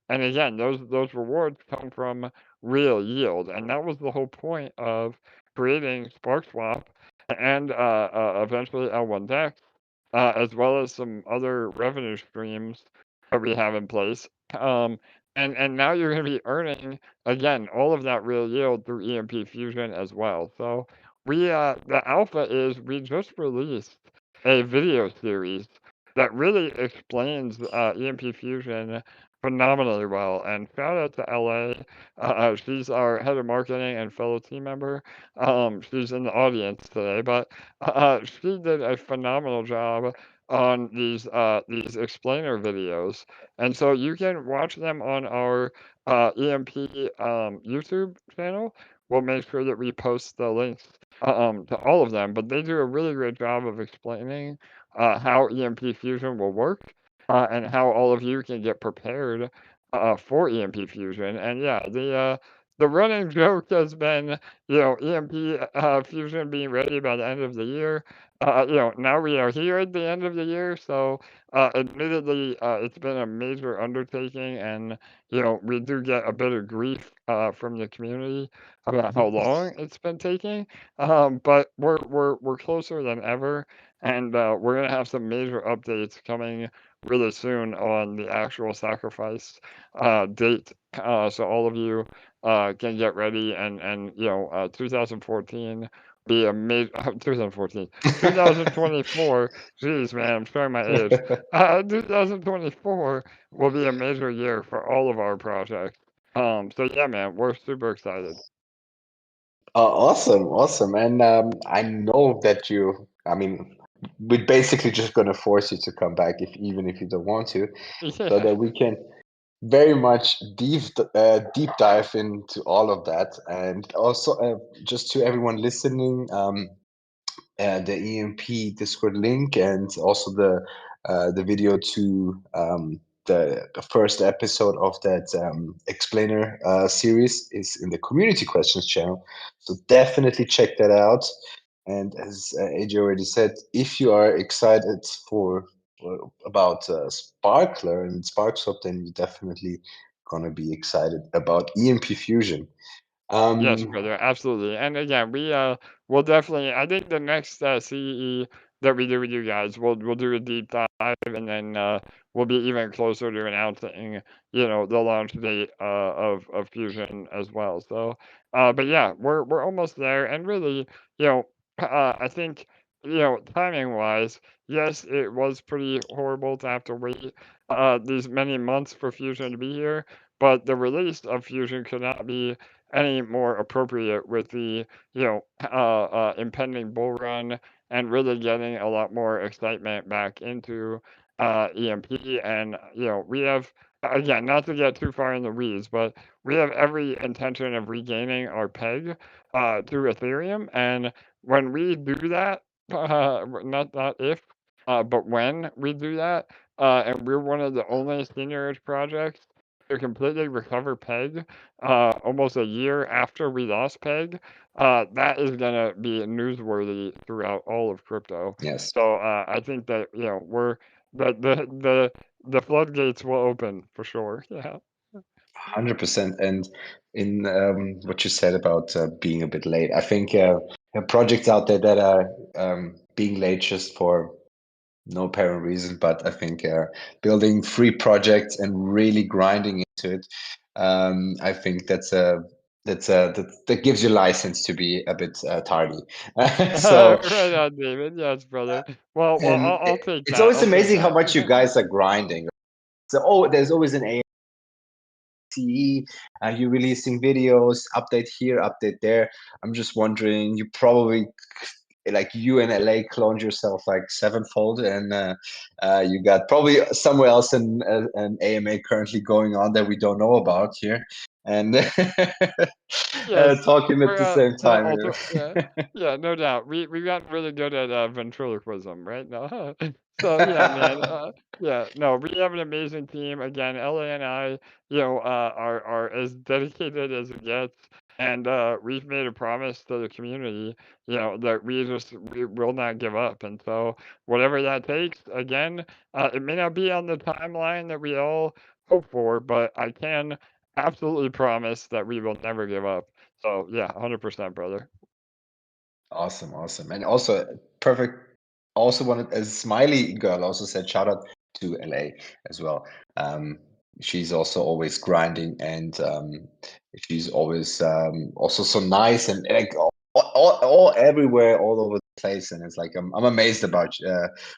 And again, those rewards come from real yield, and that was the whole point of creating Sparkswap and eventually L1 Dex as well as some other revenue streams that we have in place. Um, and now you're going to be earning again all of that real yield through EMP Fusion as well. So the alpha is we just released a video series that really explains EMP Fusion phenomenally well. And shout out to LA. She's our head of marketing and fellow team member. She's in the audience today, but she did a phenomenal job on these explainer videos, and so you can watch them on our EMP YouTube channel. We'll make sure that we post the links to all of them, but they do a really great job of explaining how EMP Fusion will work and how all of you can get prepared for EMP Fusion. And yeah, the running joke has been, EMP Fusion being ready by the end of the year. Now we are here at the end of the year, so admittedly, it's been a major undertaking, and we do get a bit of grief from the community about how long it's been taking. But we're closer than ever, and we're gonna have some major updates coming really soon on the actual sacrifice date. So all of you can get ready, and 2014 be a major 2014 2024. Geez, man, I'm showing my age. 2024 will be a major year for all of our projects. So yeah, man, we're super excited. Awesome, awesome. And I know that you, I mean, we're basically just going to force you to come back if even if you don't want to, so Yeah. that we can very much deep dive into all of that. And also, just to everyone listening, the EMP Discord link and also the video to the first episode of that explainer series is in the community questions channel. So definitely check that out. And as AJ already said, if you are excited about Sparkler and Sparkswap, then you're definitely gonna be excited about EMP Fusion. Yes, Um, brother, absolutely. And again, we'll definitely. I think the next CEE that we do with you guys, we'll do a deep dive, and then we'll be even closer to announcing, the launch date of Fusion as well. So, but yeah, we're almost there, and really, I think, timing wise, yes, it was pretty horrible to have to wait these many months for Fusion to be here, but the release of Fusion could not be any more appropriate with the impending bull run and really getting a lot more excitement back into EMP. And we have, again, not to get too far in the weeds, but we have every intention of regaining our peg through Ethereum. And when we do that, not if, but when we do that, and we're one of the only senior projects to completely recover peg almost a year after we lost peg, that is gonna be newsworthy throughout all of crypto. yes. So I think that we're the floodgates will open for sure. Yeah. 100%. And in what you said about being a bit late, I think there are projects out there that are being late just for no apparent reason, but I think building free projects and really grinding into it, I think that gives you license to be a bit tardy. So, Right on, David. Yes, brother. Well, and I'll take it's that. always I'll take amazing how that. much you guys are grinding. So, there's always an CE, you releasing videos, update here, update there. I'm just wondering, you probably like you in LA cloned yourself like sevenfold, and you got probably somewhere else an AMA currently going on that we don't know about here, and Yes, talking at we're the same time alter yeah, here. yeah, no doubt. We got really good at ventriloquism, right? No, so yeah, man. Yeah, no, we have an amazing team. Again, LA and I, are as dedicated as it gets, and we've made a promise to the community, that we will not give up, and so whatever that takes. Again, it may not be on the timeline that we all hope for, but I can absolutely promise that we will never give up. So yeah, 100%, brother. Awesome, awesome, and also perfect. also wanted, as Smiley Girl also said, shout out to LA as well. She's also always grinding, and she's always also so nice, and like all everywhere, all over the place. And it's like I'm amazed about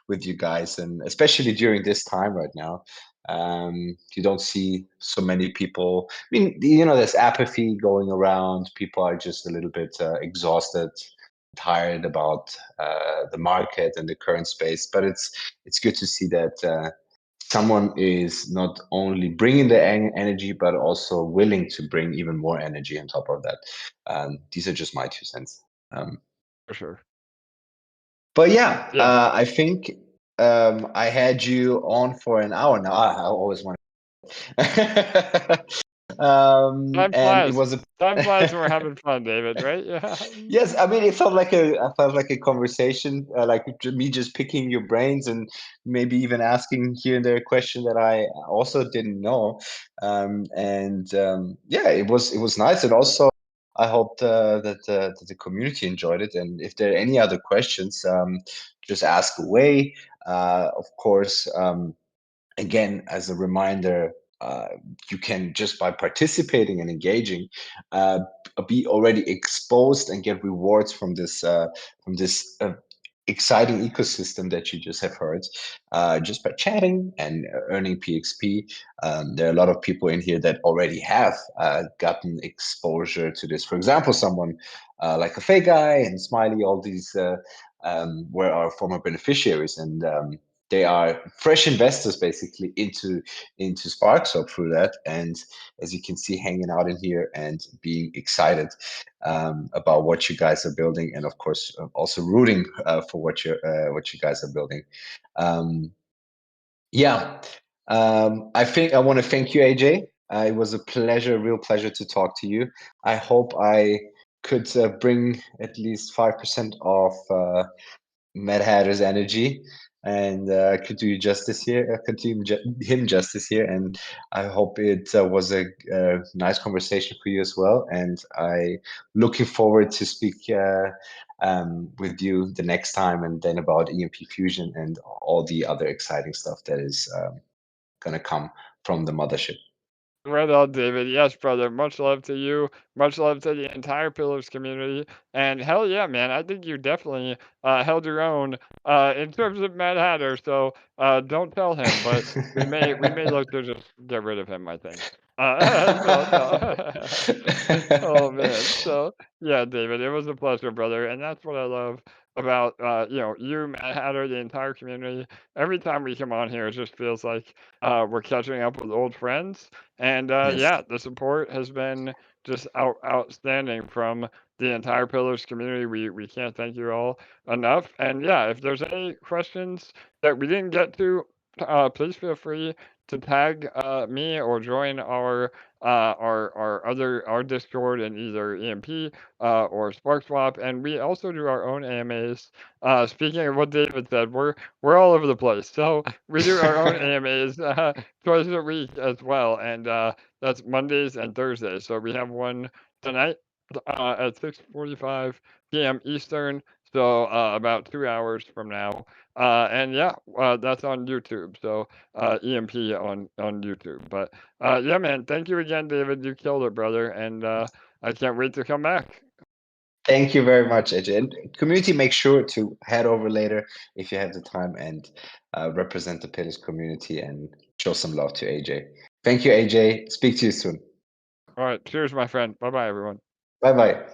with you guys, and especially during this time right now. You don't see so many people. I mean, there's apathy going around. People are just a little bit exhausted, tired about the market and the current space. But it's good to see that someone is not only bringing the energy, but also willing to bring even more energy on top of that. These are just my 2 cents. For sure. But yeah, Yeah. I think I had you on for an hour now. I always want. Time And it flies. was a Time flies when we're having fun, David, right? Yeah. yes. I mean, it felt like a conversation, like me just picking your brains and maybe even asking here and there a question that I also didn't know. And yeah, it was nice, and also I hope that the community enjoyed it. And if there are any other questions, just ask away. Of course. Again, as a reminder, you can, just by participating and engaging, uh, be already exposed and get rewards from this exciting ecosystem that you just have heard, just by chatting and earning PXP. There are a lot of people in here that already have gotten exposure to this. For example, someone like a Fake Guy and Smiley, all these were our former beneficiaries, and they are fresh investors basically into Sparkswap through that. And as you can see, hanging out in here and being excited about what you guys are building, and of course also rooting for what you guys are building. Yeah, I think I want to thank you, AJ. It was a pleasure, a real pleasure to talk to you. I hope I could bring at least 5% of Mad Hatter's energy, and could do you justice here. Could do him justice here, and I hope it was a nice conversation for you as well. And I looking forward to speak with you the next time, and then about EMP Fusion and all the other exciting stuff that is gonna come from the mothership. Right on, David. Yes, brother. Much love to you. Much love to the entire Pillars community. And hell yeah, man. I think you definitely held your own in terms of Mad Hatter. So don't tell him, but we may look to just get rid of him, I think. So no. Oh man. So yeah, David, it was a pleasure, brother. And that's what I love about you, Mad Hatter, the entire community. Every time we come on here, it just feels like we're catching up with old friends. And Yes. yeah, the support has been just outstanding from the entire Pillars community. We can't thank you all enough. And yeah, if there's any questions that we didn't get to, please feel free to tag me or join our Discord in either EMP or Sparkswap. And we also do our own AMAs. Speaking of what David said, we're all over the place. So we do our own AMAs twice a week as well, and that's Mondays and Thursdays. So we have one tonight at 6:45 p.m. Eastern, so about 2 hours from now. And yeah, that's on YouTube. So EMP on YouTube. But yeah, man, thank you again, David. You killed it, brother, and I can't wait to come back. Thank you very much, AJ. And community, make sure to head over later if you have the time, and represent the Pillars community and show some love to AJ. Thank you, AJ. Speak to you soon. All right, cheers, my friend. Bye bye, everyone. Bye bye.